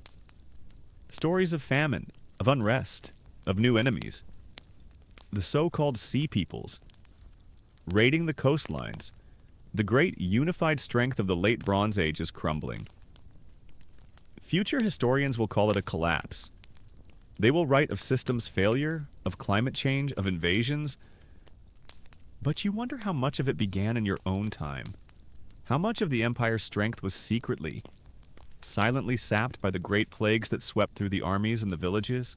Stories of famine, of unrest, of new enemies. The so-called sea peoples, raiding the coastlines. The great unified strength of the late Bronze Age is crumbling. Future historians will call it a collapse. They will write of systems failure, of climate change, of invasions. But you wonder how much of it began in your own time. How much of the empire's strength was secretly, silently sapped by the great plagues that swept through the armies and the villages?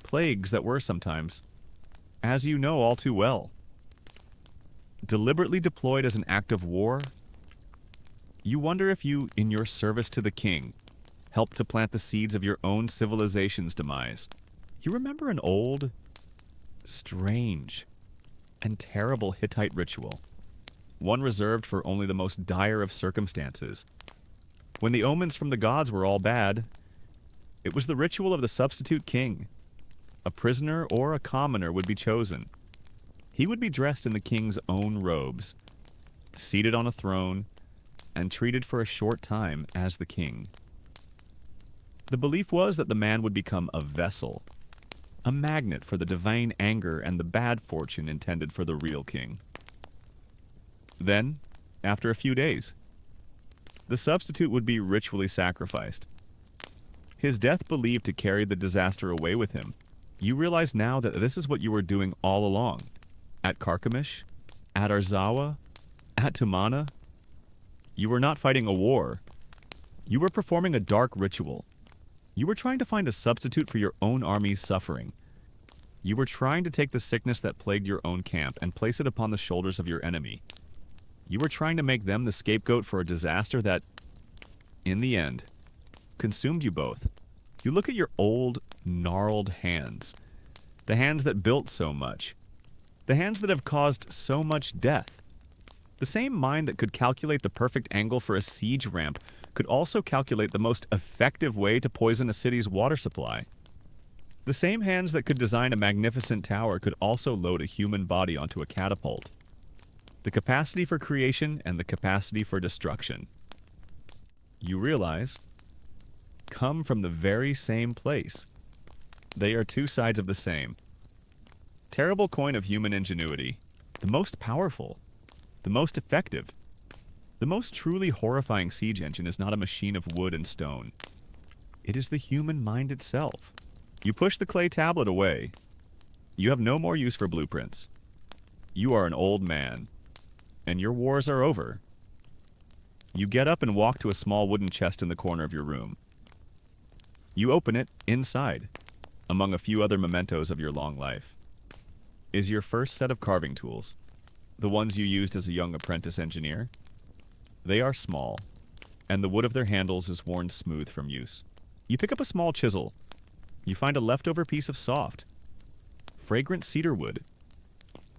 Plagues that were sometimes, as you know all too well, deliberately deployed as an act of war. You wonder if you, in your service to the king, helped to plant the seeds of your own civilization's demise. You remember an old, strange, and terrible Hittite ritual, one reserved for only the most dire of circumstances. When the omens from the gods were all bad, it was the ritual of the substitute king. A prisoner or a commoner would be chosen. He would be dressed in the king's own robes, seated on a throne, and treated for a short time as the king. The belief was that the man would become a vessel, a magnet for the divine anger and the bad fortune intended for the real king. Then, after a few days, the substitute would be ritually sacrificed. his death believed to carry the disaster away with him. You realize now that this is what you were doing all along. At Carchemish, at Arzawa, at Tumana. You were not fighting a war. You were performing a dark ritual. You were trying to find a substitute for your own army's suffering. You were trying to take the sickness that plagued your own camp and place it upon the shoulders of your enemy. You were trying to make them the scapegoat for a disaster that, in the end, consumed you both. You look at your old, gnarled hands. The hands that built so much. The hands that have caused so much death. The same mind that could calculate the perfect angle for a siege ramp could also calculate the most effective way to poison a city's water supply. The same hands that could design a magnificent tower could also load a human body onto a catapult. The capacity for creation and the capacity for destruction. You realize, come from the very same place. They are two sides of the same. Terrible coin of human ingenuity. The most powerful. The most effective. The most truly horrifying siege engine is not a machine of wood and stone. It is the human mind itself. You push the clay tablet away. You have no more use for blueprints. You are an old man, and your wars are over. You get up and walk to a small wooden chest in the corner of your room. You open it inside, among a few other mementos of your long life, is your first set of carving tools, the ones you used as a young apprentice engineer. They are small, and the wood of their handles is worn smooth from use. You pick up a small chisel. You find a leftover piece of soft, fragrant cedar wood.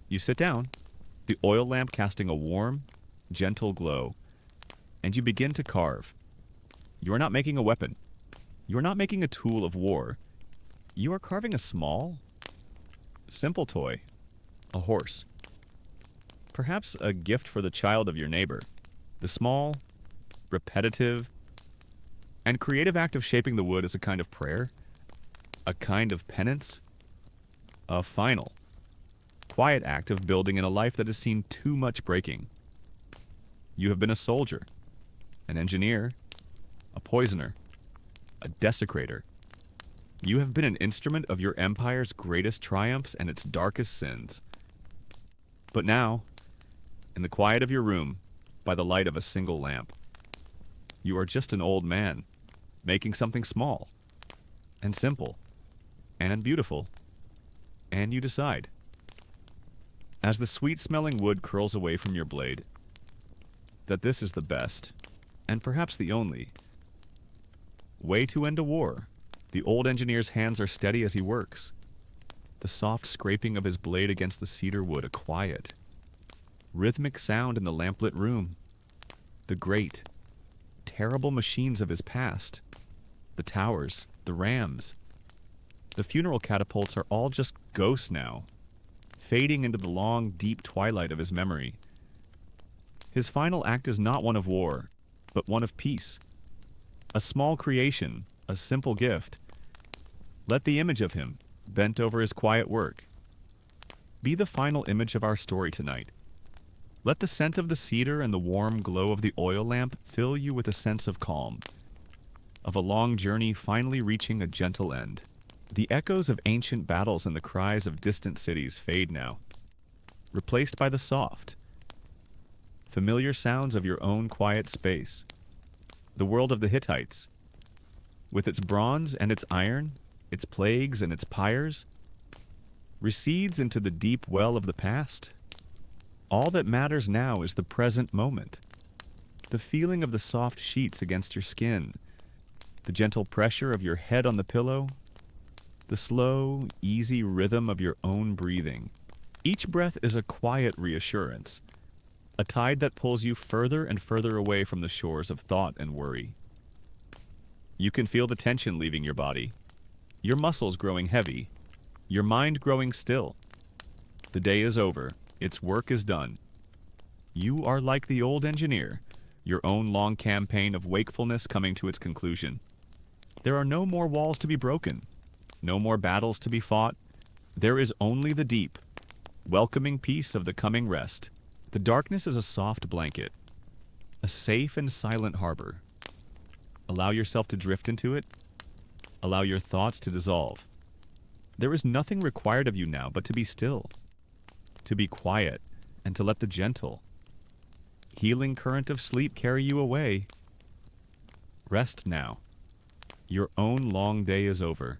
You sit down, the oil lamp casting a warm, gentle glow, and you begin to carve. You are not making a weapon. You are not making a tool of war. You are carving a small, simple toy, a horse. Perhaps a gift for the child of your neighbor. The small, repetitive, and creative act of shaping the wood is a kind of prayer, a kind of penance, a final, quiet act of building in a life that has seen too much breaking. You have been a soldier, an engineer, a poisoner, a desecrator. You have been an instrument of your empire's greatest triumphs and its darkest sins. But now, in the quiet of your room, by the light of a single lamp, you are just an old man, making something small, and simple, and beautiful, and you decide. As the sweet-smelling wood curls away from your blade, that this is the best, and perhaps the only, way to end a war. The old engineer's hands are steady as he works. The soft scraping of his blade against the cedar wood, a quiet, rhythmic sound in the lamplit room. The great, terrible machines of his past. The towers, the rams. The funeral catapults are all just ghosts now, fading into the long, deep twilight of his memory. His final act is not one of war, but one of peace. A small creation, a simple gift. Let the image of him, bent over his quiet work, be the final image of our story tonight. Let the scent of the cedar and the warm glow of the oil lamp fill you with a sense of calm, of a long journey finally reaching a gentle end. The echoes of ancient battles and the cries of distant cities fade now, replaced by the soft, familiar sounds of your own quiet space. The world of the Hittites, with its bronze and its iron, its plagues and its pyres, recedes into the deep well of the past. All that matters now is the present moment, the feeling of the soft sheets against your skin, the gentle pressure of your head on the pillow, the slow, easy rhythm of your own breathing. Each breath is a quiet reassurance, a tide that pulls you further and further away from the shores of thought and worry. You can feel the tension leaving your body, your muscles growing heavy, your mind growing still. The day is over. Its work is done. You are like the old engineer, your own long campaign of wakefulness coming to its conclusion. There are no more walls to be broken, no more battles to be fought. There is only the deep, welcoming peace of the coming rest. The darkness is a soft blanket, a safe and silent harbor. Allow yourself to drift into it, Allow your thoughts to dissolve. There is nothing required of you now but to be still, to be quiet, and to let the gentle, healing current of sleep carry you away. Rest now. Your own long day is over.